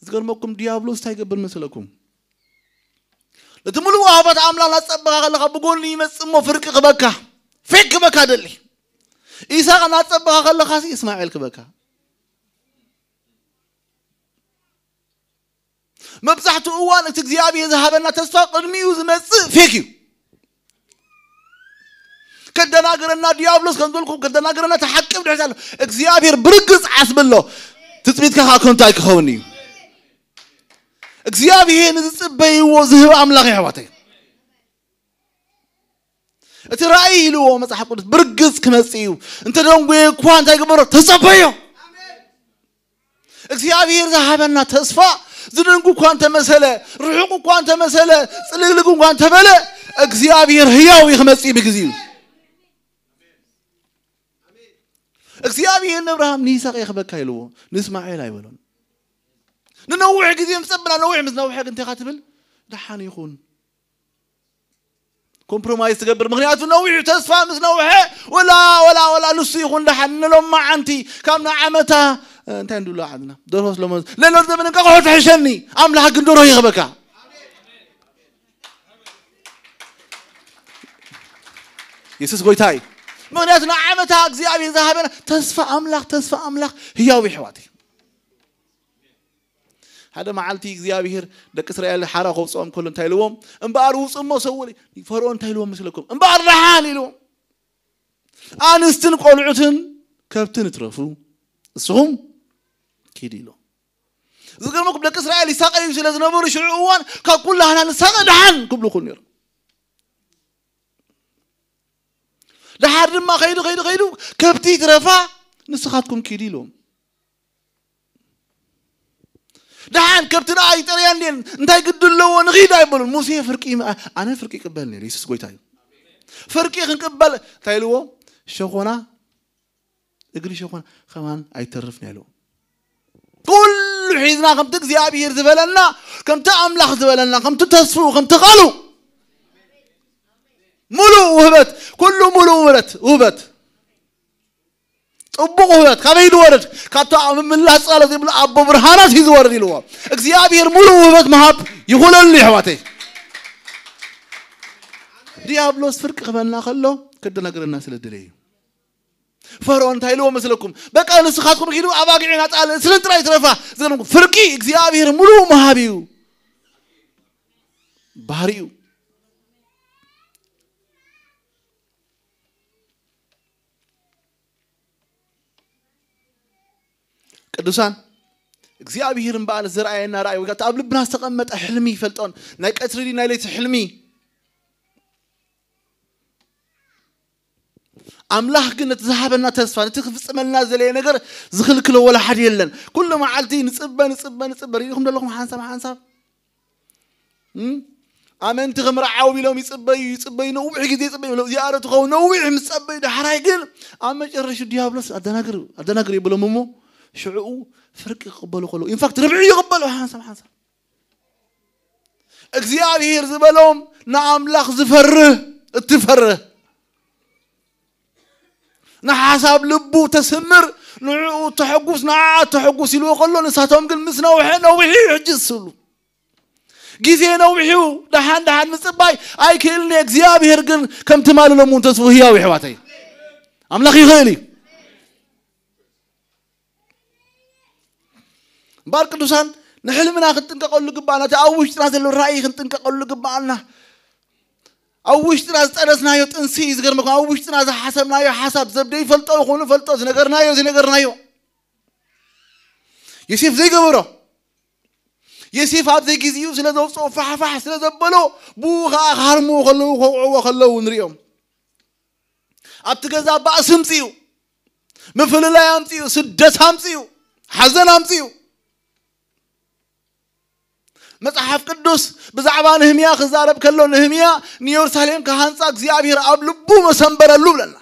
زغر مكم ديابلوس تايقبل مثلكم لتملوا وهبت عملا لا تصبغ خلق بقولني يمصمو فرق قبكا فك بكا دلي إيساق لا تصبغ خلق خاص اسماعيل قبكا مبزحت أوان تجزيابي ذهبنا تسفق الميوز مسء فيكيو كدنا قرنا ديابلوس كندولكم كدنا قرنا تحكم دحسال اجزيابي برقص عسب الله تثبيت كها كنتاي كخوني اجزيابي نتصبي وزهب أملاغ حواتي اترأي له مصحف قدس برقص كمسيو انت دون كوان تاي قبر تصبيو اجزيابي ذهبنا تسفق زنقو كوانت مسألة رحقو كوانت مسألة صلقلقو كوانت بلا እግዚአብሔር ሕያው ይخمصي بግዚው እግዚአብሔር አብርሃም ንይስሐቅ ይخበካይልዎ ንእስማኤል አይበሎን ንነውሕ ጊዜ ምጽብና ነውሕ ምዝነውሕ ግን ተኻትብል ደሓን ይኹን ኮምፕሮማይዝ ተገብር ምክንያቱ ነውሕ ተስፋ ምዝነውሕ ወላ ንሱ ይኹን ደሓን ንሎም ማዓንቲ ካብና ዓመታ انت ندلو عدنا دروس لما لانه زمن قحو تحشني املاح قندورو يغبكا يسوس قويتاي مغنياتنا عمتها እግዚአብሔር ذهبنا تسفى أملاخ هياو بحواتي هذا معلتي እግዚአብሔር دك إسرائيل حرا خوصهم كلهم تايلوهم انبار وصمو سولي فرعون تايلوهم مثلكم انبار رحان يلوهم أنستن قلعتن كابتن ترفو السهم كيديلو زغرمكم دك إسرائيل يساقيو سلازنبور شعوان كقول لها نساق دحان قبلو كل لحد ما غيرو كبتي ترفع نسخاتكم كيديلهم دحان كبتنا أي تريان لين نتاي قدلو ونغيدا يقولون موسى فرقي أنا فرقي قبلني ليس قويتاي فرقي خنقبل تايلو شغونا اقري شغونا كمان أي ترفني له كل حيزنا كم تكزي أبي يرزبلنا كم تأملخ زبلنا كم تتصفوا كم تقالوا ملو وهبت كله ملو وهبت أبوه هبت كابي دورت كاتا من الله صالة يبلا أبو برهانات يزور ديلوا إخزيابير ملو وهبت مهاب يقول اللي حواتي ديابلوس فرق خبرنا خلو كدنا قرر الناس للدليل فرعون تايلوا مثلكم بقى نسخاتكم كيلو أباقعين أتعال سلنت راي ترفع زغنكم فرقي إخزيابير ملو مهابيو باريو قدوسان እግዚአብሔርን በዓል ዘርአየና ራእይ ወጋት ኣብ ልብና ተቀመጠ ሕልሚ ይፈልጦን ናይ ቀትሪ ናይ ሌት ሕልሚ አምላህ ግን ተዛሃበና ተስፋ ንትፍጽመልና ዘለየ ነገር ዝኽልክሎ ወላ ሓደ የለን ኩሉ መዓልቲ ንጽበ ይኹም ደለኹም ሓንሳብ ኣመንቲ ከምርዓው ቢሎም ይጽበዩ ነው ጊዜ ይጽበዩ ነው ዚያረቱ ኸው ነው ምጽበዩ ዳሕራይ ግን ኣብ መጨረሻ ዲያብሎስ አደናግር ይብሎም ሞ شعو فرق يقبلوا خلو إن فاكت ربعي يقبلوا حسب እግዚአብሔር ዝበሎም نعملاخ زفره اتفره نحساب لبو تسمر نعو تحقوس يلو خلو نساتهم قل نوحي يحجسلو ጊዜ نوحيو دحان مصباي اي كلني እግዚአብሔር ግን كم تمالو لمون تسفو هياو يحواتي املاخ يخيلي بارك دوسان نحلمنا خنتنققلو غبانا تاوش تراز لو راي خنتنققلو غبانا اوش تراز طرسنايو طنسي زغرمكم اوش تراز حسبنايو حساب زبدي فلطو يخونو فلطو زنغرنايو يسيف زي غبرو يسيف اب زي غيزيو سلازوصو فحفح سلازبلو بوخا خرمو خلو نريوم ابتغزا باسمصيو مفللا يامصيو سدت امصيو حزن امصيو مصحف قدوس بزعبا نهميا خزارب كلو نهميا نيورساليم كهانصا እግዚአብሔር አብ ልቡ መሰንበረሉ ብለና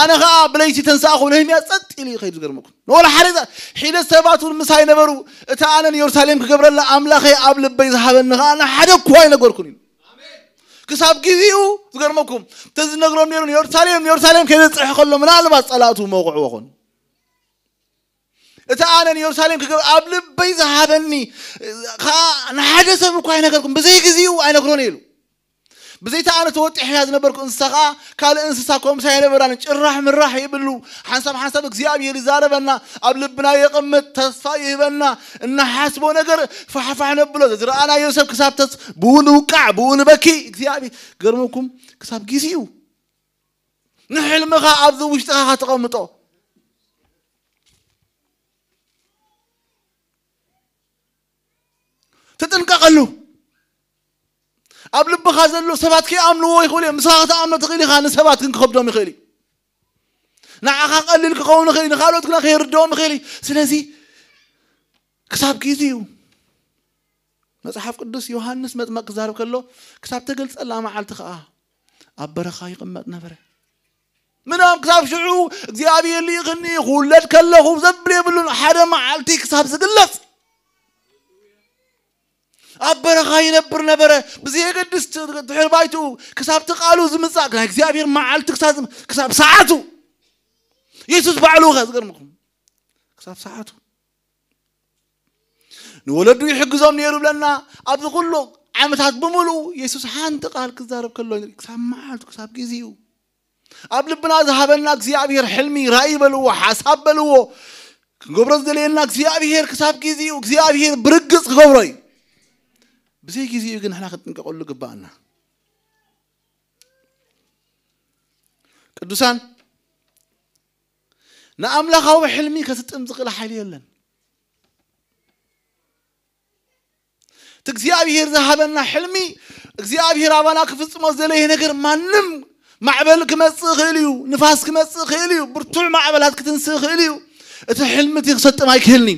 انا غا بليتي تنساخو نهميا صጥ ይሊ خير ዝገርመኩም ወላ حريزا ሒደ ሰባቱን ምሳይ ነበሩ እታ አነ ንየሩሳሌም ከገብረላ አምላኸ አብ ልበይ ዝሃበን غانا ሓደ ኮይ ነገርኩኒ አሜን ክሳብ ግዚኡ ዝገርመኩም ተዝነግሮም ነሩ ንየሩሳሌም ከበጽሕ ከሎ ምናልባት ጸላቱ መውቅዑ ወኹን እታአነን ኢየሩሳሌም ከገብ አብልብ በይዛሃበኒ ናሐደሰብ እኮ አይነገርኩም በዘይ ግዚው አይነግሮን ይሉ በዘይ ታአነ ተወጥ ይያዝ ነበርኩ እንሰኻ ካለ እንስሳኮም ሳይነበራን ጭራህ ምራህ ይብሉ ሐንሳብ እግዚአብሔር ይዛረበና አብልብና የቀመጥ ተስፋ ይበና እና ሐስቦ ነገር ፈሐፋህ ነብሎ ዝራአና ዮሴፍ ክሳብተስ ቡን ውቃዕ ቡን በኪ እግዚአብሔር ገርመኩም ክሳብ ግዚው ንሕልምኻ ኣብዙ ውሽጥኻ ተቀምጦ تتنققلو قبل بخازلو سبات كي امنو يخولي مساغه امنو تخيلي خان سبات كن خبدوم يخيلي نعخ قلل كقون خيلي نخالوت كنا خير دوم خيلي سلازي كتاب كيزيو مصحف قدوس يوحنس مطمق زارب كلو كتاب تغلص الله معلتخ ابرخا يقمط نفر منام كتاب شعو እግዚአብሔር ሊግኒ ሁለት ከለሁ ዘብል ይብሉን ሓደ معلتي كتاب زغلص أبرخا ينبر نبره بزي قدس تحربايتو كساب تقالو زمصاق እግዚአብሔር معالت كساب ساعاتو يسوس بعلوغا زغرمكم كساب ساعاتو نولدو يحجزهم نيرو بلنا ابز كله عمتات بمولو يسوس حانت قال كزارب كله كساب معالت كساب غيزيو قبل بنا ذهبنا እግዚአብሔር حلمي رأي بلو حساب بلو قبرز دليلنا እግዚአብሔር كساب كيزي وእግዚአብሔር برقص قبري بزي كيزي يقول نحن خدنا نقول له قبانا قدوسان نأملك هو حلمي كستمزق لحالي يلن እግዚአብሔር ذهبنا حلمي እግዚአብሔር አባና ክፍጽሞ ዘለይ ነገር ማንም معبل كمسخ إليو نفاس كمسخ إليو برتوع معبلات كتنسخ إليو أتحلمت يخسط ما يكهلني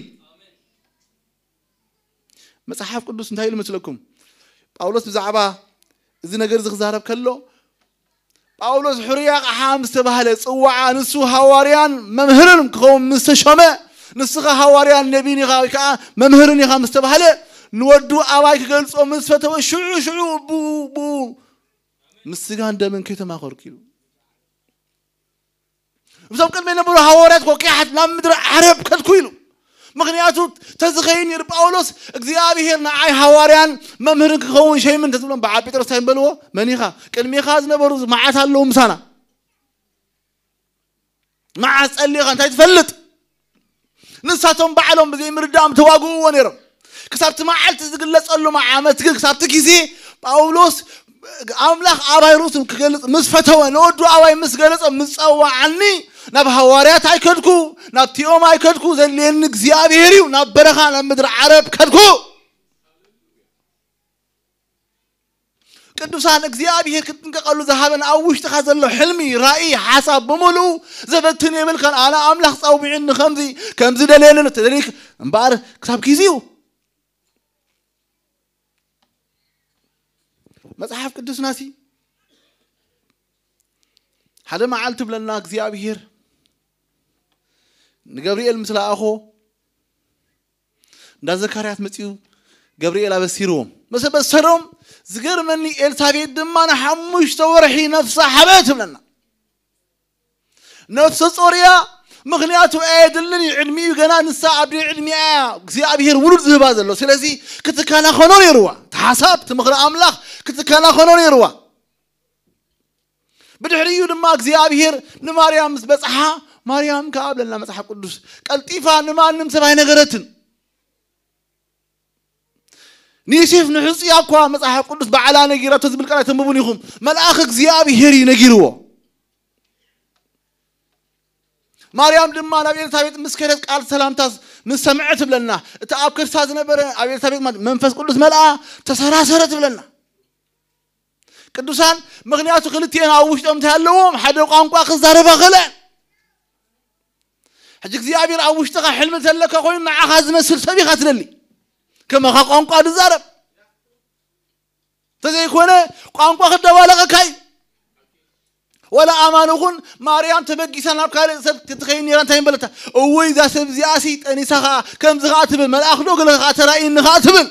مسحاف قدوس انتهي لمثلكم باولوس بزعبا إذا نقر زغزارب كله باولوس حرياق حامس تبهله صوعا نسو هواريان ممهرن كقوم مستشمع نسخة هواريان نبيني غاوي كا ممهرني خامس تبهله نودو أوايك قلص ومسفته شعو بو بو مسجان دمن كي تماخر كيلو بسبب كلمة نبرو هوارات وكيحت نمدر عرب كتكيلو مغنياتو تزغين يرب أولوس እግዚአብሔር نعاي هواريان ممهرن كخون شيء من تزولن بعد بيتر سايبلو منيخا كلمة خاز نبرو معات اللهم سنة مع أسألي خان تفلت نساتهم بعلهم بزي مردام تواقوا ونيرم كسبت معلت تقلص قال له مع عمتك كسبت كيزي باولوس أملاخ أبايروسم كقلص مسفتوا نودو أواي مسقلص مسوا عني نب هواريات هيكدكو نب تيوم هيكدكو زلين እግዚአብሔርው نب برخان مدر عرب كدكو ቅዱሳን እግዚአብሔር ክትንቀቀሉ ዘሃበን አውሽ ተኻዘሎ ሕልሚ ራእይ ሐሳብ በሙሉ ዘበትን የብልከን አና አምላኽ ጻውቢዕን ከምዚ ደለየለን ተደሪክ እምባር ክሳብ ጊዜው መጽሐፍ ቅዱስ ናሲ ሓደ መዓልቲ ብለና እግዚአብሔር ንገብርኤል ምስለ አኾ እንዳ ዘካርያት መጽኡ ገብርኤል አበሲሮም مسبسرهم زغير مني إلسابيت دمانا حموش تورحي نفسها حبات لنا نفس صوريا مغنياتو ايدلني علمي وقنا نسا عبدي علمي እግዚአብሔር ولد زهباز الله سلازي كتكانا خنون يروى تحسابت مغنى أملاخ كتكانا خنون يروى بدحريو لما እግዚአብሔር نماريام بصحا ماريام كاب لنا مصحف قدوس قلطيفا نمان نمسباي نغرتن نيشيف نحصي أقوى مصحف قدوس بعلا نجيرة تزبل كلا تنبونيهم ملأخ እግዚአብሔር نجيروا مريم لما نبي ثابت مسكرت قال سلام تاز من سمعت بلنا تأكل ساز نبرة أبي ثابت منفس قدوس ملأ تسراسرت بلنا قدوسان مغنيات خلتين أوش أمتهلهم حدا قانقوا خزار بغلا حج እግዚአብሔር أوش تقى حلم تلك أخوين مع خازم السلسبي خاتلني كما قانقوا الزارب تزي كونه قانقوا خد بالغ كاي ولا أمانوهن مريم تبقي سنة كاري سب تتخيل نيران تايم بلتا أوي ذا سب زياسي أني سخا كم زغاتبل ما الأخلوق اللي خاطر إن خاطبل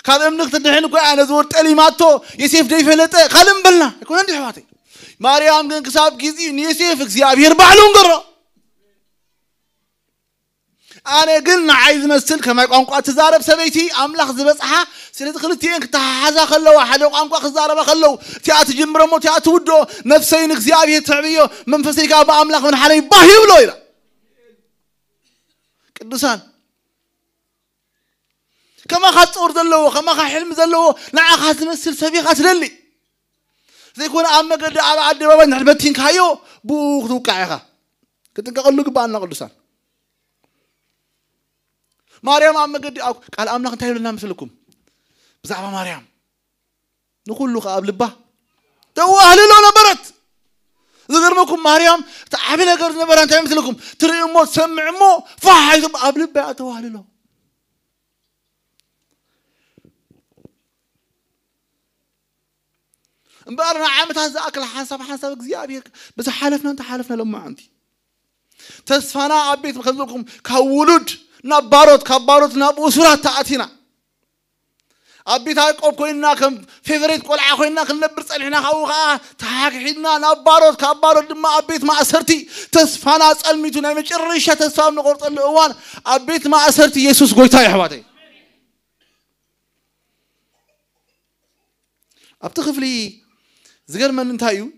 كذا من نقطة الحين كوي أنا زورت لي ماتو يسيف دي فلته خلهم بلنا يكون عندي حواتي مريم كان كساب جزء يسيف እግዚአብሔር بعلون قرّ أنا قلنا عايز مسل كما يقوم قات زارب سبيتي أملاخ زبصحة سنة خلتين كتحازا خلوا واحد يقوم قات زارب خلوا تيات جمرمو تيات ودو نفسين እግዚአብሔር تعبيه منفسي كابا أملاخ من حالي باهي ولويلا قدوسان كما خات أورد اللو كما خا حلم زلو نعا خات مسل سبيخات للي زي يكون أما قد عدي بابا نحبتين كايو بوخ توقعيها كنت نقول بأننا قدوسان مريم أما قد قال أملاك انتهي لنا مثلكم بزعبة مريم نقول له قابل با تواه له نبرت ذكرناكم مريم تعبي لقرن نبرت انتهي مثلكم ترى مو تسمع مو فاحي قابل با تواه له مبارنا عامت هذا أكل حسب እግዚአብሔር بس حالفنا انت حالفنا لما عندي تسفنا عبيت بخذلكم كولد نبارot كبارot نبو سورة تأتينا أبي تايقوب كوينا كم فيفريت قول عخوينا كنبرس علينا خوخا تحاك حيدنا نبارot كبارot دم أبيت ما أسرتي تسفانا أسألميتنا مجرشة تسفام نقرط الأوان أبيت ما أسرتي يسوس قويتا يا حواتي أبتخف لي زغر من انتايو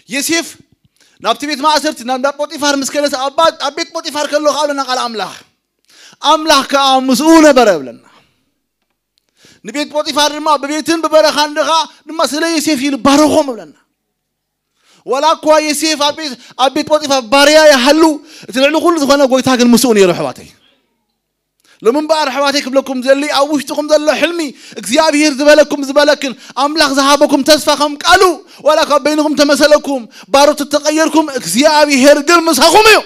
يوسف نابت بيت ما أسرت نابت بوطيفار مسكنة أبيت بوطيفار كله قالنا قال أملاح كمسؤولة بربلنا نبيت بوطيفار ما ببيتن ببرخان دخا نمسلا يوسف يلبارخهم لنا ولا كوا يوسف أبيت بوطيفار باريا يحلو تلعنو كل ذخنا قويتاك المسؤول يروح حواتي لمن بار حواتيك بلكم زلي أوشتكم زل حلمي اكزيابير زبالكم زبالكن أملاخ ذهابكم تسفخم قالوا ولا بينكم تمثلكم بارو تتغيركم اكزيابير قل مسخوميو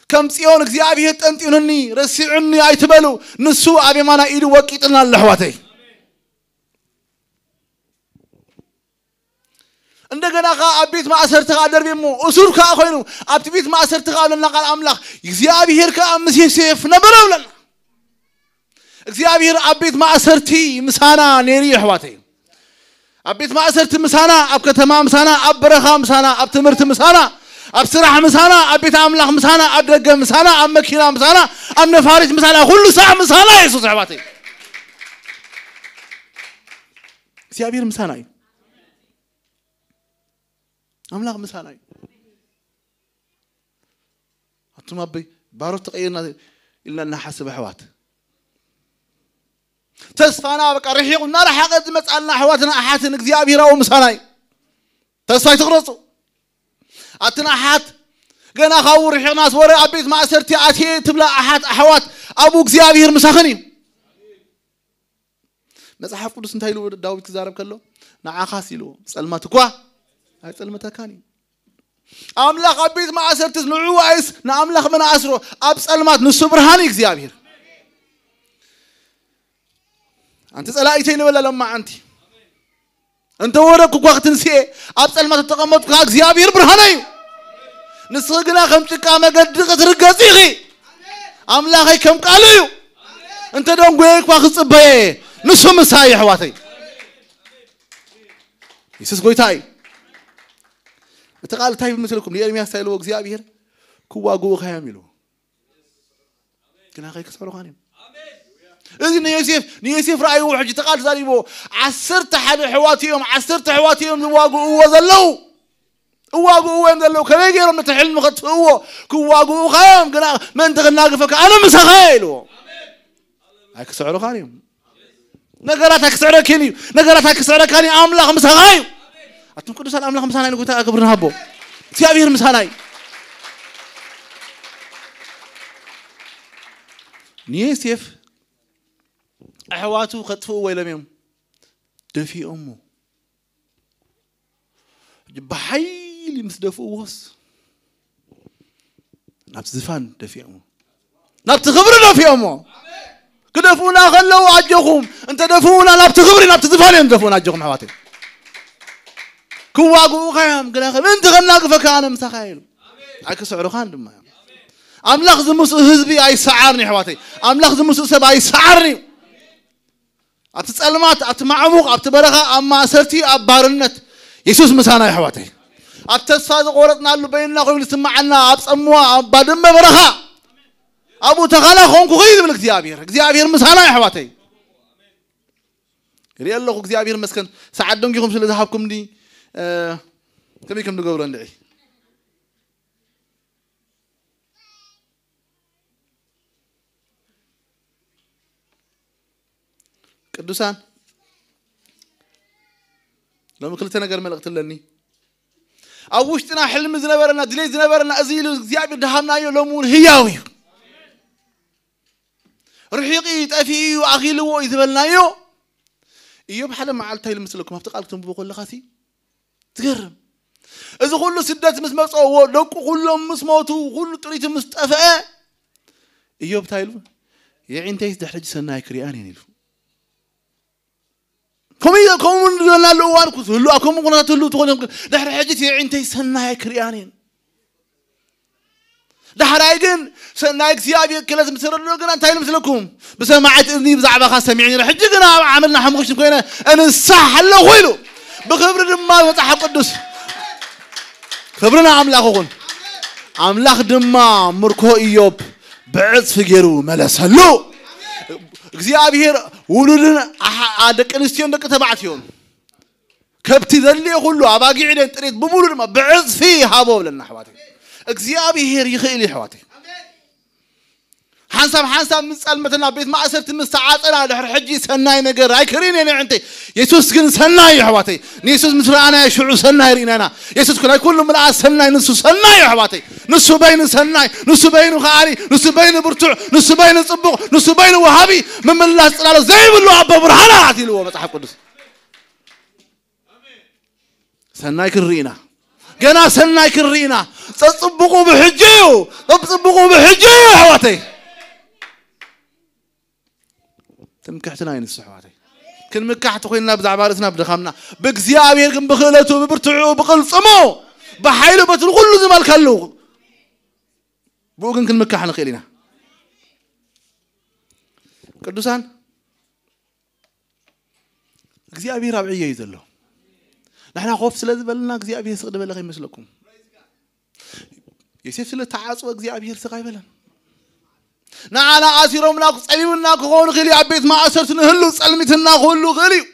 كم سيون اكزيابير تنتينني رسعني ايتبلو نسو ابي مانا ايدو وقيتنا لحواتي እንደገና አብይት ማእሰር ተጋደር ቢሞ እሱር ካኾይኑ አብትቢት ማእሰር ተጋለና ቃል አምላክ እግዚአብሔር ከአምስ ዮሴፍ ነበር ብለን እግዚአብሔር አብይት ማእሰርቲ ምሳና ነሪ ህዋቴ አብይት ማእሰርቲ ምሳና አብ ከተማ ምሳና አብ በረኻ ምሳና አብ ትምርት ምሳና አብ ስራሕ ምሳና አብይት አምላክ ምሳና አብ ደገ ምሳና አብ መኪና ምሳና አብ ነፋሪት ምሳና ሁሉ ሰዓ ምሳና ኢየሱስ ህዋቴ እግዚአብሔር ምሳና أملاك مساناي أنتم أبي بارو تغيرنا إلا أن حسب حوات تسفانا بك رحيق النار حقد مسألنا حواتنا أحاتنا كذيابي راو مساناي تسفاي تغرصوا أتنا أحات قنا خاور رحيق ناس وري أبيت ما أسرتي أتي تبلا أحات أحوات أبو كذيابي مساخني نصحف قدس انتهي له داود كزارب كله نعاخاسي له سلماتكوا هاي سلمتها كاني أملاخ أبيت ما أسرت نوعو عيس نأملاخ من أسره أبس ألمات نسبرهاني كزيابير أنت سألايتين ولا لما أنتي أنت وراك وقت نسيه أبس ألمات تقامت كزيابير برهاني نسرقنا خمسة كام قد رقصيغي أملاخي كم قالوا أنت دون قويك واخص بيه نسهم مسايح واتي يسوس قويتاي تقال تايب مثلكم ليه ما يستاهلوا እግዚአብሔር كواغو خياميلو كنا خيك صاروا غانم اذن يوسف رايو وحج تقال زاريبو 10 حد حواتيهم 10 حواتيهم واغو وزلو واغو وين زلو كبيرهم تحلم خطفو كواغو خيام كنا من تغناقفك انا مسخيلو هيك صاروا غانم نغراتك صاركني نغراتك صاركني املاح مسخيو أتم كل سال أملاك مساناي نقول تأكبرنا هبو سيابير مساناي نيسيف أحواتو خطفو ويلم يوم دفي أمه بحيل مسدفو وص نبت زفان دفي أمه نبت خبرنا في أمه كدفونا خلوا عجهم أنت دفونا نبت خبرنا نبت زفان دفونا عجهم حواتي كواغو خيام قال انت غناق فكان مسخايل عك سعرو خان دما املاخ زمس حزبي اي سعرني حواتي املاخ زمس سب اي سعرني اتصلمات اتمعموق اتبرخا اما سرتي ابارنت يسوس مسانا حواتي اتتصاد قورتنا له بيننا قبل سمعنا اصموا ابادم برخا ابو تخلا خونكو خيد من እግዚአብሔር مسانا حواتي ري الله እግዚአብሔር مسكن سعدونكم سለ ذهبكم دي كم يكمل قولنا لعي قدوسان لو كلتنا قال ملقت لني أوشتنا حلم زنبرنا دلي زنبرنا أزيل زياب دهمنا يلومون هياوي رحيقي تأفي وأغيلو إذا بلنا يو إيوب حدا مع التايل مثلكم هفتقالكم بقول لخاتي تقرب إذا كله سدات مسموت أو لو كله مسموتو كله طريق مستفى إيوب تايلو يعني تيس دحرج سناي كرياني نيلو كم لنا لوان كله أكم قلنا تلو تقول دحرج يعني تيس سناي كرياني دحرايجن سنايك زيابي كلا زمسر له قلنا تايل مثلكم بس ما عاد إذني بزعبة خاصة سمعني رح جينا عملنا حمقش كوينا أنا الصح اللي خويلو بخبر دما وتح قدس خبرنا عملاق دما مركو إيوب بعض فجرو ملسلو እግዚአብሔር ولولنا عادك انستيون دك تبعتيون كبتي ذلي كله أباقي عدين تريد بمولو ما بعز فيه هابو لنا حواتي اكزيابي هير يخيلي حواتي حنساب مسأل مثلا بيت ما أسرت مستعاد أنا لحر حجي سناي نجر هاي كريني أنا عندي يسوس كن سناي حواتي نيسوس مثل أنا شعور سناي رين أنا يسوس كل كل من سناي نص سناي حواتي نص بين سناي نص بين خاري نص بين برتوع نص بين صبغ نص بين وهابي من الله تعالى زي بالله أبو برهانة عتي له مصحف قدس سناي كرينا جنا سناي كرينا تصبغوا بحجيو تصبغوا بحجيو حواتي تمكحتنا ينصحواتي كل مكحت خوينا بزعبارتنا بدخمنا بغزيابير كن بخلته ببرتعو بقلصمو بحيلو بتلغلو زمال كلو بوغن كل مكحنا خيلنا قدوسان غزيابير ربعيه يزلو نحنا خوف سلازبلنا غزيابير سقد بلا يمسلكم يسيف سلا تعاصو غزيابير سقاي بلا نعنا أسيرهم ناقو صليم ناقو غون غلي عبيت ما أسرت نهلو صلمتنا غولو غلي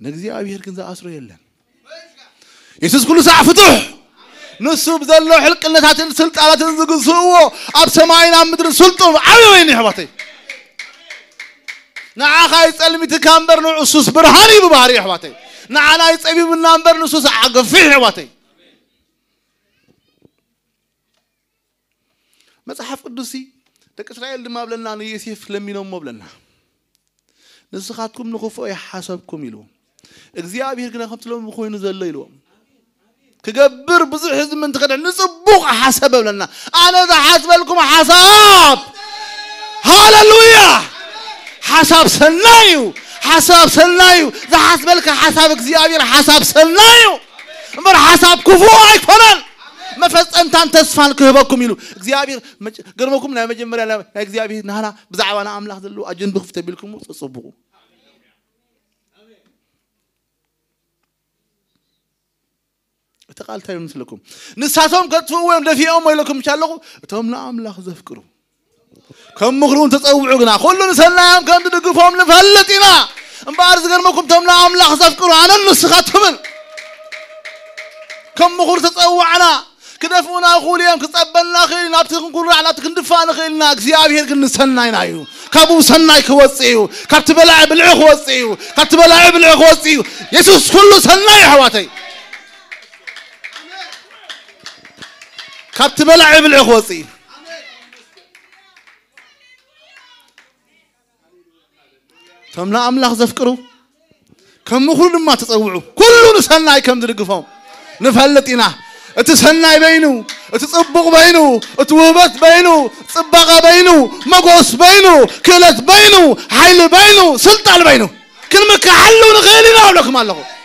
نجزي أبيهر كنزا أسرو يلن يسوس كل ساعة فتح نصب ذلو حلق النتات السلطانات الزقصوه أب سماعنا مدر السلطان عويني حباتي نعا خاي صلمت كامبر نعصوص برهاني بباري حباتي نعنا يصبي بالنامبر نصوص عقفي حباتي مصحف قدسي دك اسرائيل دما بلنا يوسف لمينو مبلنا نسخاتكم نخفوا يحاسبكم يلو እግዚአብሔር ግን ከምትሎም ኮይኑ ዘሎ ይልዎም كجبر بزح حزب من تقدر نصبوق حسب لنا أنا ذا حسب لكم حساب هاللويا حساب سنايو ذا حسب لك حساب እግዚአብሔር حساب سنايو مر حساب كفو አይፈራል مفص انتان تسفان كهبكم يلو እግዚአብሔር ገርመኩም ናይ መጀመሪያ ናይ እግዚአብሔር ናና ብዛዕባና አምላክ ዘሎ አጀን ብክፍተ ቢልኩም ጽጽቡ تقالتاي مثلكم نساتهم كتفوا ويم دفيهم ويلكم شالقو توم لا املاح زفكرو كم مخرون تصوعوا غنا كلن سنايام كم تدغفهم نفلطينا امبار زغرمكم توم لا املاح زفكرو انا نسخاتهم كم مخر تصوعنا كدفونا خوليام كصبلنا خيلنا ابتكن كل على تكندفان خيلنا እግዚአብሔር ግን ሰናይናዩ ካቡ ሰናይ ከወጽዩ ካብትበላዕ ብልዕ ከወጽዩ ካብትበላዕ ብልዕ ከወጽዩ ኢየሱስ ሁሉ ሰናይ حواتي كابت بلع بالعخوصي تملا أملاخ زفكرو كم مخلون ما تصوعوا كلنا سناي كم درقفهم نفلتنا اتسناي بينو اتصبغ بينو اتوبت بينو صبغ بينو مقوس بينو كلت بينو حيل بينو سلطان بينو كلمة كحلو نغيرنا ولكم الله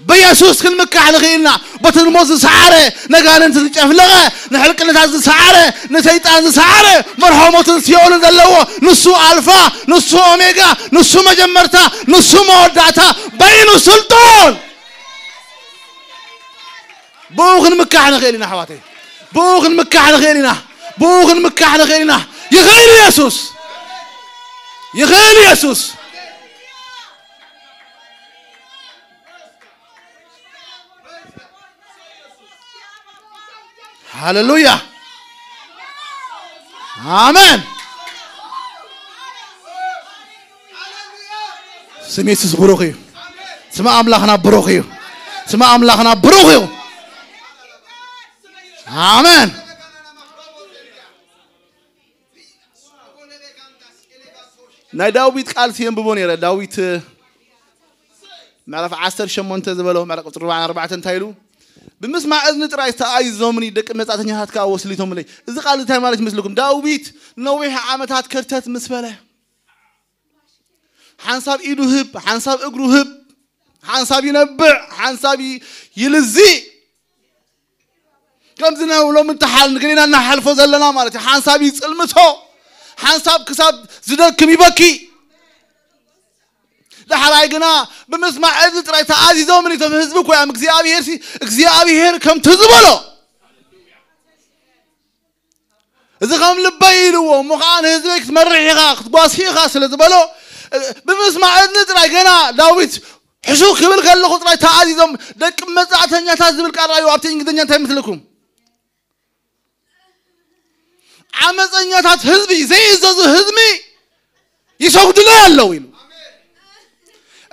بيسوس كل مكة على غيرنا بترمز سعره نقارن تجفلقه نحرق نتاز سعره نسيطان سعره مرحومة سيون ذلوا نصو ألفا نصو أوميغا نصو مجمرتا نصو موداتا بينو سلطان بوغن مكة على غيرنا حواتي بوغن مكة على غيرنا بوغن مكة على غيرنا يغير يسوس يغير يسوس هاللويا آمين سميسس بروخي سمع أملاخنا بروخي سمع أملاخنا بروخي آمين ناي داويت قال سيم ببوني داويت معرف 10 شمونته زبلو معرف 4 تايلو بمسمع أذن تراي تأي زمني دك متعتني هات كأوصليتهم لي إذا قال تاي مالك مثلكم داويت نويح عامت هات كرتات مسفلة حنصاب إيده هب حنصاب إجره هب حنصاب ينبع حنصاب يلزي كم زنا ولو من تحال نقولنا نحل فوزلنا مالتي حنصاب يسلمته حنصاب كساب زدكم يبكي لحراي قنا بمسمع أذن تراي تأي زمني تفهزبك ويا እግዚአብሔር كم تزبله إذا قام لبيلو مقان هزبك تمرحي خاخ تباسي خاص لزبله بمسمع نطراي جنا داويت حشو كبل كله خطراي تعازيزم دك مزعتنيا تازبل قرايو ابتي انغدنيا انت مثلكم عمزنيا تات حزبي زي زز حزمي يسوقد له يالو يلو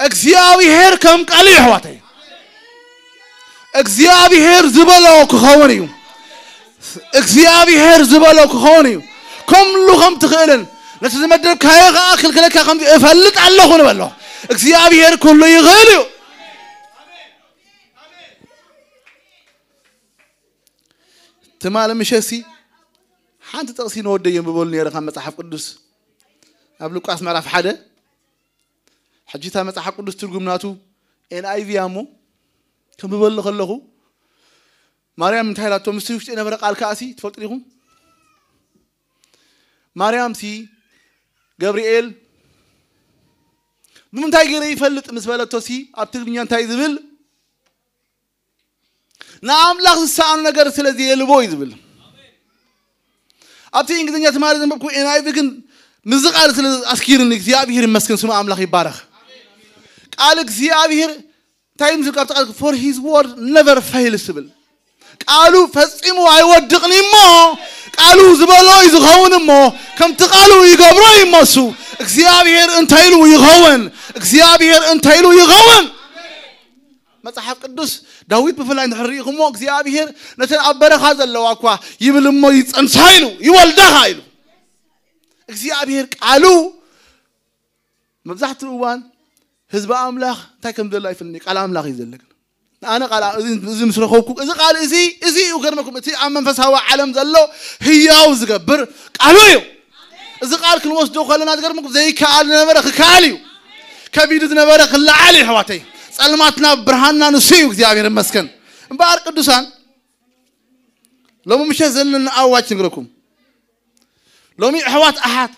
እግዚአብሔር ከም ቃል ይህዋተይ እግዚአብሔር ዝበለው ክኸውን እዩ እግዚአብሔር ዝበለው ክኸውን እዩ ከምሉ ከም ትኽእልን ነቲ ዝመደብ ካይኻ ክልክለካ ከም እፈልጥ ኣለኹ ንበሎ እግዚአብሔር ኩሉ ይኽእል እዩ ተማለ ምሸሲ ሓንቲ ጥቕሲ ነወደየ ብበል ነይረኻ መጽሓፍ ቅዱስ ኣብ ሉቃስ ምዕራፍ 1 حجيتها مصحف قدس ترجمناتو NIV امو كم ببل خلخو مريم انتهلاتو مستوشت نبر قال كاسي تفلطريهم مريم سي جبريل بمنتاي غير يفلط مسبلتو سي ابتغنيا انتاي زبل نعم لاخ سان ነገር ስለዚህ የልቦ ይዝብል ابتي እንግሊዝኛ ተማሪ ዘንበብኩ NIV ግን ምዝቃል ስለ አስኪርን እግዚአብሔር ይመስገን ስሙ አምላክ ይባረክ قال እግዚአብሔር ታይምስ ቀርጣ for his word never fails ብል ቃሉ ፈጽሞ አይወድቅኒሞ ቃሉ ዝበሎ ይዝኸውንሞ ከምት ቃሉ ይገብሮ ይመሱ እግዚአብሔር እንታይሉ ይኸውን እግዚአብሔር እንታይሉ ይኸውን መጽሐፍ ቅዱስ ዳዊት በፈላይ እንደሕሪኹሞ እግዚአብሔር ነተን አበረኻ ዘለው አኳ ይብልሞ ይጸንሳይሉ ይወልዳህ አይሉ እግዚአብሔር ቃሉ መብዛሕቱ እዋን ህዝብ አምላክ ታከም ዘላ ይፈልኒ ቃል አምላክ ይዘለግ انا قال اذا مسرخوكم اذا قال ازي وغرمكم تي ام منفساو عالم زلو هياو زغبر قالو يو اذا قال كن وسدو خلنا زغرمكم زي كال نبرخ كاليو كبيد نبرخ لعلي حواتي صلماتنا برهاننا نسيو እግዚአብሔር ይመስገን እንባር ቅዱሳን لو مش زلنا اواچ نغركم لو مي حوات احد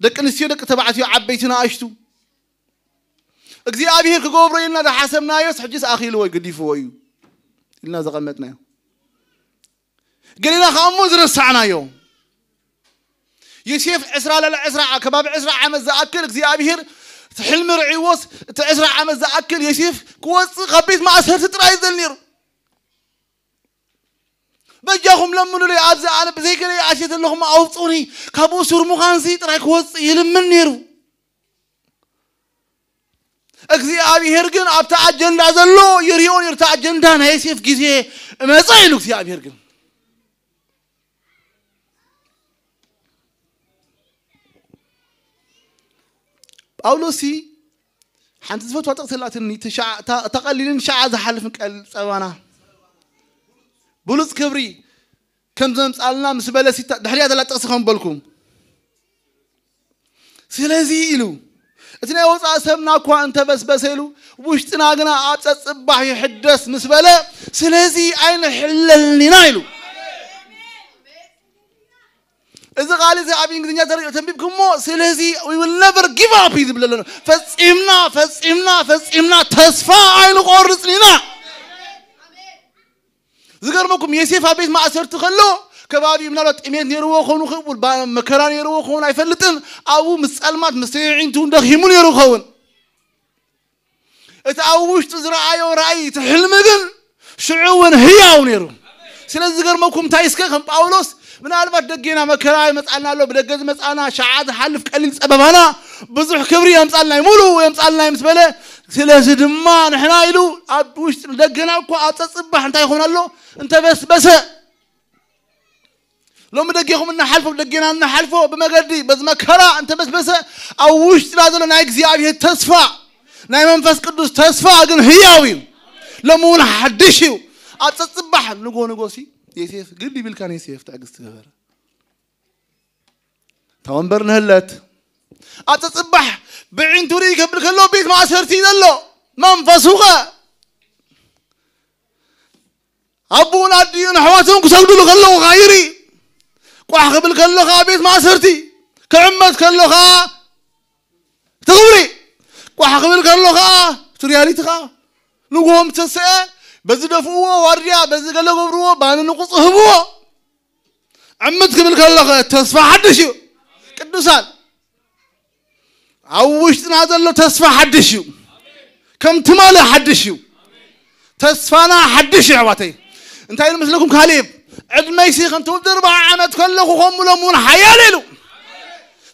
دقنسيو دق تبعتيو عبيتنا اشتو እግዚአብሔር ከጎብሮይና ተሐሰብናዮስ ሕጅስ አኺል ወይ ግዲፉ ወይ ኢልና ዘቀመጥናዮ ገሊና ኻሙ ዝረሳዕናዮ يوسف عسرا للعسرا كباب عسرا عمز زاكل እግዚአብሔር حلم رعيوس تعسرا عمز زاكل يوسف كوص خبيت ما اسهر تطراي زلنير بجاهم لمنو لي ابز انا بزي كلي عشيت لهم اوصوني كابو سور مخانسي طراي كوص يلمن نيرو እግዚአብሔር ግን አብታ አጀንዳ ዘሎ ይሪዮን ይርታ አጀንዳ ነው የሴፍ ጊዜ መጻይሉ እግዚአብሔር ግን ጳውሎሲ حنت زفت وتقتلاتني تقللن شعا زحلف قل صبانا بولص كبري كم زمصالنا مسبلسي دحريا تلطقسكم بلكم سلازي يلو اتنا وصا سبنا كو انت بسبسيلو وشتنا غنا اصصبح يحدث مسبله سلازي عين حللنا يلو إذا قال إذا أبي إنجليزية تنبيبكم سلازي we will never give up إذا بلنا فسئمنا تصفى عين قرصنا ذكرمكم يسيف أبيت ما أسرت خلو كبابي من الله إمين يروه خون خبول مكران يروه خون يفلتن أو مسألمات مستعين تون دخيمون يروه خون إتأوش تزرع ورأي تحلمجن شعون هي ونيرو سلازي ذكرمكم تايسكا خم باولوس من البات دقينا مكراي مسألنا له بدقز مسألنا شعاد حلف قليل سببنا بزح كبري يمسألنا يمولو ويمسألنا يمسبله سلازي دما نحنا يلو وش دقينا كو أتصبح انت يخون له انت بس لو مدقيهم إن حلفه بدقينا إن حلفه بمقدي بس مكرا انت بس أو وش تلازلو نايك زيابيه تصفى ناي منفس قدوس تصفى قل هياوين لمون حدشيو أتصبح نقو يسيف قل لي بالكان يسيف تعقست غير تونبر نهلت اتصبح بعين توري قبل كله بيت ما سرتي دلو منفسوغه ابونا دين حواتهم كسودلو كله غايري قح قبل كله بيت ما سرتي كعمت كله تغوري قح قبل كله تريالي تخا نقوم تسئ بزدفوه وارجع بزقله قبروه بانو نقص هبوه عمتك بالكلخ تصفى حدشو قدوسان عوشتنا هذا اللو تصفى حدشيو كم تماله حدشيو تصفانا حدشي عواتي انت هاي مثلكم كاليب عندما يسيخ انتو دربع عمد كلكو خمولمون حياليلو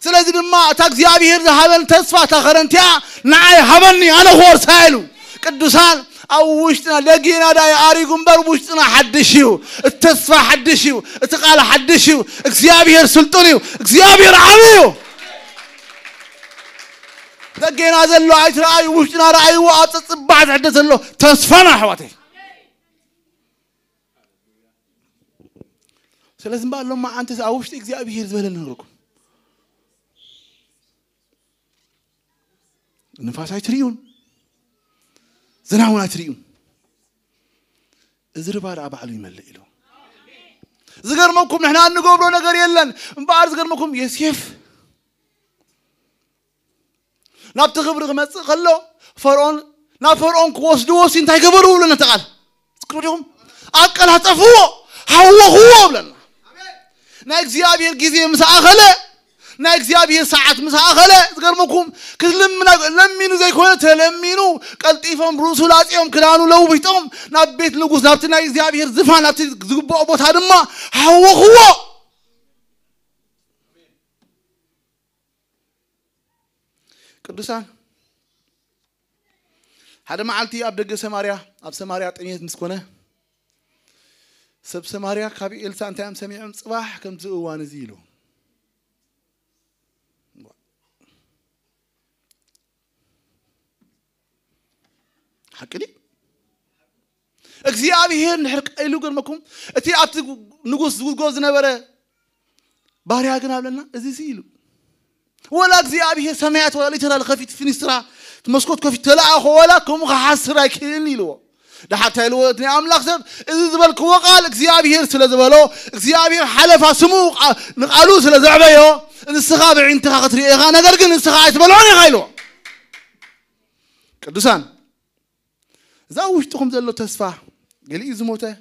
سلازي لما اتاك زيابي هرده هبن تصفى تخرنتيا نعي هبني انا خور سايلو قدوسان عوشتنا لقينا داي آري قنبر وشتنا حدشيو التصفى حدشيو اتقال حدشيو اكزيابي هر سلطنيو اكزيابي هر عميو لقينا زلو عيت رأي وشتنا رأي وقاطت بعد عدة زلو تصفنا حواتي سلازم بقى لما انت عوشت اكزيابي هر زبالة نهركم النفاس عيتريون زناونا تريون زربار أبعلو يملئ له زغر مكم نحنا نقبرو نغير يلن مبار زغر مكم يسيف نابت خبر مص خلو فرعون نا فرعون كوسدو سنتاي غبرو لنا تقال زكرهم اقل هطفو هو بلنا نا اغزيابير غزي مساخله نا اغزيابير ساعات مساخله زغر مكم كلمنا لمينو زي كونه تلمينو قلطيفم رسولاتيوم كدانو لو بيتم نا بيت لغوس نابتنا اغزيابير زفان نابت زغبو بوتا دما هو قدوسان هذا معلتي ابدغ سماريا اب سماريا طنيت مسكونه سب سماريا كابي إلسان تام سميعم صباح كم زوان زيلو حكلي اغزيابير نحرق ايلو قرمكم اتي ات نغوس غوز نبره باريا غنا بلنا ازي سيلو ولا اغزيابير سمعت ولا لترى الخفيت فينسترا مسكوت كفي تلاخ ولا كم حسر اكل يلو ده حتى يلوتني املاك سب اذ زبلك وقال اغزيابير سلازبلو اغزيابير حلفا سمو نقالو سلازعبيو السخاب عين تخاطري اغا نغير كن السخايت بلوني غايلو قدوسان زاوشتكم زلو تسفا قالي زموته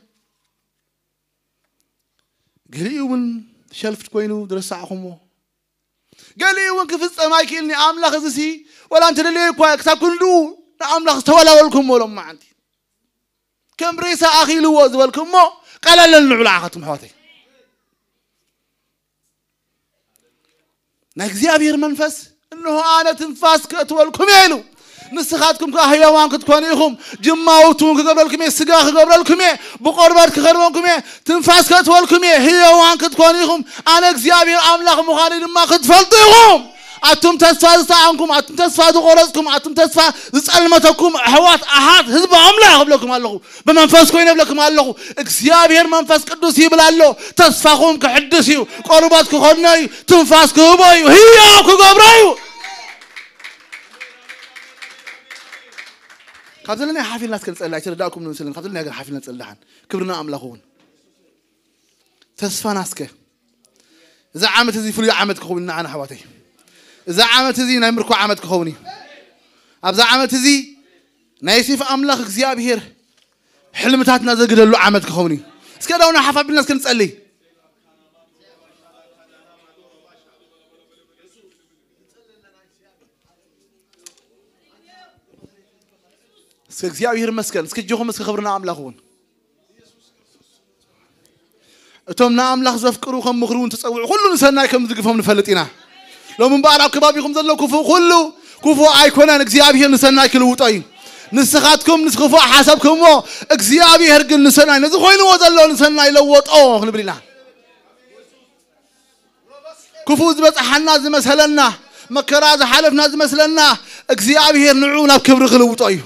قالي من شلفت كوينو درسعكمو قالي وين كفص مايكلني املاك زسي ولا انت لي كوا كتاكندو املاك تولا ولكم ولا ما عندي كم ريسا اخي لو زبلكم قلل العلاقتم حوتي ناغزيابير منفس انه انا تنفاس كتولكم يلو نسخاتكم كحيوان كتكونيهم جماوتون كقبلكم سغا كقبلكم بقربات كخربونكم تنفاس كتولكم حيوان كتكونيهم انا اغزيابير املاك مخاني ما كتفلطيهم اتم تسفا زعانكم اتم تسفا تقرصكم اتم تسفا زصلمتكم حوات احد حزب املاك قبلكم الله بمنفس كوين قبلكم الله اغزيابير منفس قدوس يبلالو تسفاكم كحدسيو قربات كخوناي تنفاس كوباي هيا كقبرايو قبلنا حافل ناس كنت الله يترداكم من سلم قبلنا يا حافل ناس الله كبرنا املاكون تسفا ناسك اذا عامت زي فلو عامت كخونا انا حواتي اذا عامت زي نمركو عامت كخوني ابذا عامت زي نايسيف املاك اغزيابير حلمتاتنا زغدلو عامت كخوني اسكداونا حافل ناس كنت صلي سكزيابير مسكن سكجوهم مسك خبرنا املاكون اتومنا املاك زفقرو كم مخرون تصوع كل نسناي كم زقفهم نفلطينا لو من بعد كبابيكم زلو كفو كله كفو ايكونان اغزيابير نسناي كلوطاي نسخاتكم نسخفو حسبكم اغزيابير كن نسناي نز خوينو زلو نسناي لوطو نبرينا كفو زبصحنا زمسلنا مكرا حلفنا زمسلنا اغزيابير نعونا بكبر خلوطاي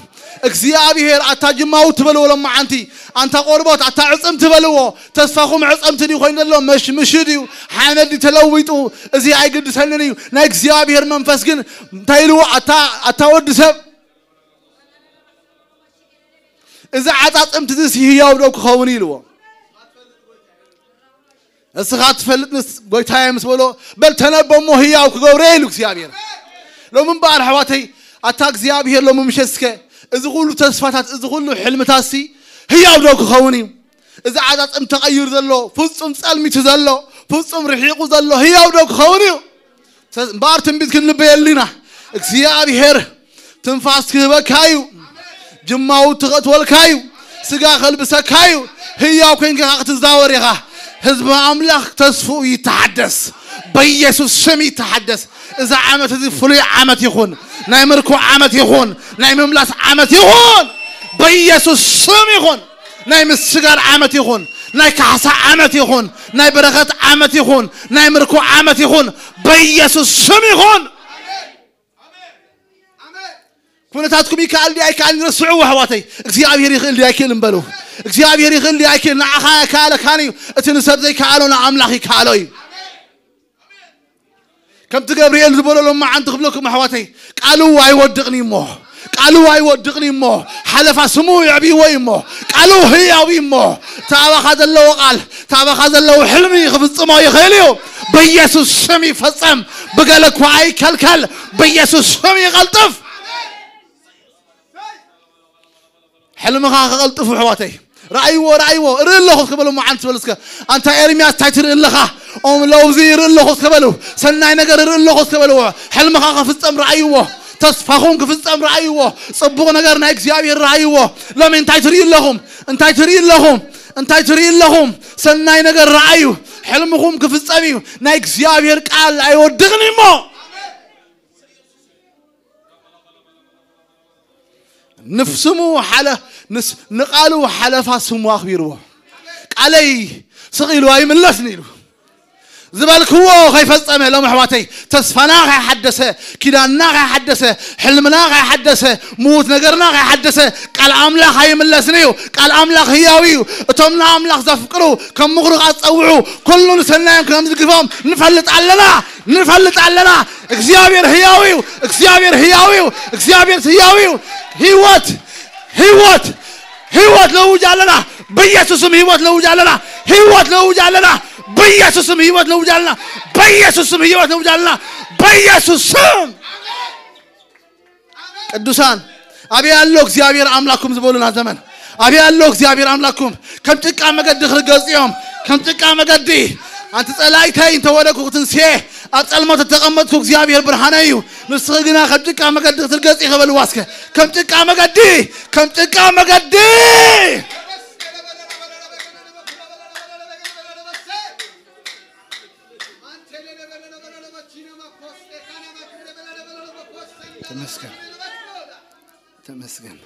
اغزيابير اتاجماو تبلو لما انت قربات اتعصم تبلو تسفاكم عصمتني خوينلو مشديو حمد تلويطو ازي ايقدسنني نا اغزيابير منفس كن تايلو اتاودسب اذا عصمت تسي هياو دو كخوني لو اسخات فلتنس غويتاي مسبلو بل تنبمو هياو كغوريلو اغزيابير لو من بعد حواتي اتا اغزيابير لو ممشسكه إذا قولوا تسفاتات إذا قولوا حلمتاسي هي أبدوك خوني إذا عادت تغير ذلو فصم سألمي تذلو فصم رحيق ذلو هي أبدوك خوني بارتن بيتك نبيل لنا እግዚአብሔር ትንፋስ ክበካዩ ጅማው ትወልካዩ ስጋ ኸልብሰካዩ ህያው ኮንከ ክትዛወሪኻ ህዝብ አምላክ ተስፉ ይተሐደስ በኢየሱስ ስም ይተሐደስ እዛ ዓመት እዚ ፍሉይ ዓመት ይኹን ናይ ምርኮ ዓመት ይኹን ናይ መምላስ ዓመት ይኹን በኢየሱስ ስም ይኹን ናይ ምስጋር ዓመት ይኹን ናይ ካሳ ዓመት ይኹን ናይ በረከት ዓመት ይኹን ናይ ምርኮ ዓመት ይኹን በኢየሱስ ስም ይኹን ኩነታትኩም ይካል ዲያይካል ንስዑ ወህዋተይ እግዚአብሔር ይኽእል ዲያይክል እንበሉ እግዚአብሔር ይኽእል ዲያይክል ንዓኻ ካለካኒ እቲ ንሰብ ዘይካሎና አምላኽ ይካሎይ كم تجبريل زبولة لما عن تخبلكم حواتي قالوا أيودقني مو قالوا أيودقني مو حلف اسمه يعبي ويمو قالوا هي ويمو تعال هذا اللي وقال تعال هذا اللي حلمي خفص ما يخيليو بيسوع سمي فصم بقالك وعي كل بيسوع سمي غلطف حلمك غلطف حواتي رأيوه رله خذ قبله ما عنت فلسك أنت إرمياس تايتر رله لوزي رله خذ قبله سناي نجر رله خذ قبله حلمك خفص أمر رأيوه تصفقون خفص أمر رأيوه صبوا نجر نايك زيابي رأيوه لمن تايترين لهم أنت تايترين لهم سناي نجر رأيوه حلمكم خفص أمي نايك زيابي قال أيودغني ما نفسمو حلا نقالوا حلفا سمو أخبيروا علي صغيروا أي ملسني له زبالك هو خيفت أمه لو محواتي تصفناغ حدثه كداناغ حدثه حلمناغ حدثه موت نقرناغ حدثه قال أملاخ هاي ملسنيو قال أملاخ هياويو اتمنا أملاخ زفقروا كم مغرق أتصوعوا كلنا سنين كنا نتقفهم نفلت علنا اكزيابير هياويو هيوات لو جعلنا بيسوسم هيوات لو جعلنا بيسوسم هيوات لو جعلنا بيسوسم هيوات لو جعلنا بيسوسم قدوسان أبي الله እግዚአብሔር አምላኩም ዝቦሉና ዘመን أبي الله እግዚአብሔር አምላኩም ከም ጭቃ መገድ خرجزيهم ከም ጭቃ መገድ أنت تلاقي أنت ورقة تنسيه أتصلمت تقمتك እግዚአብሔር برهانيو نسخنا ከም ጭቃ መገድ تلقزي خبل واسك ከም ጭቃ መገድ تمسكن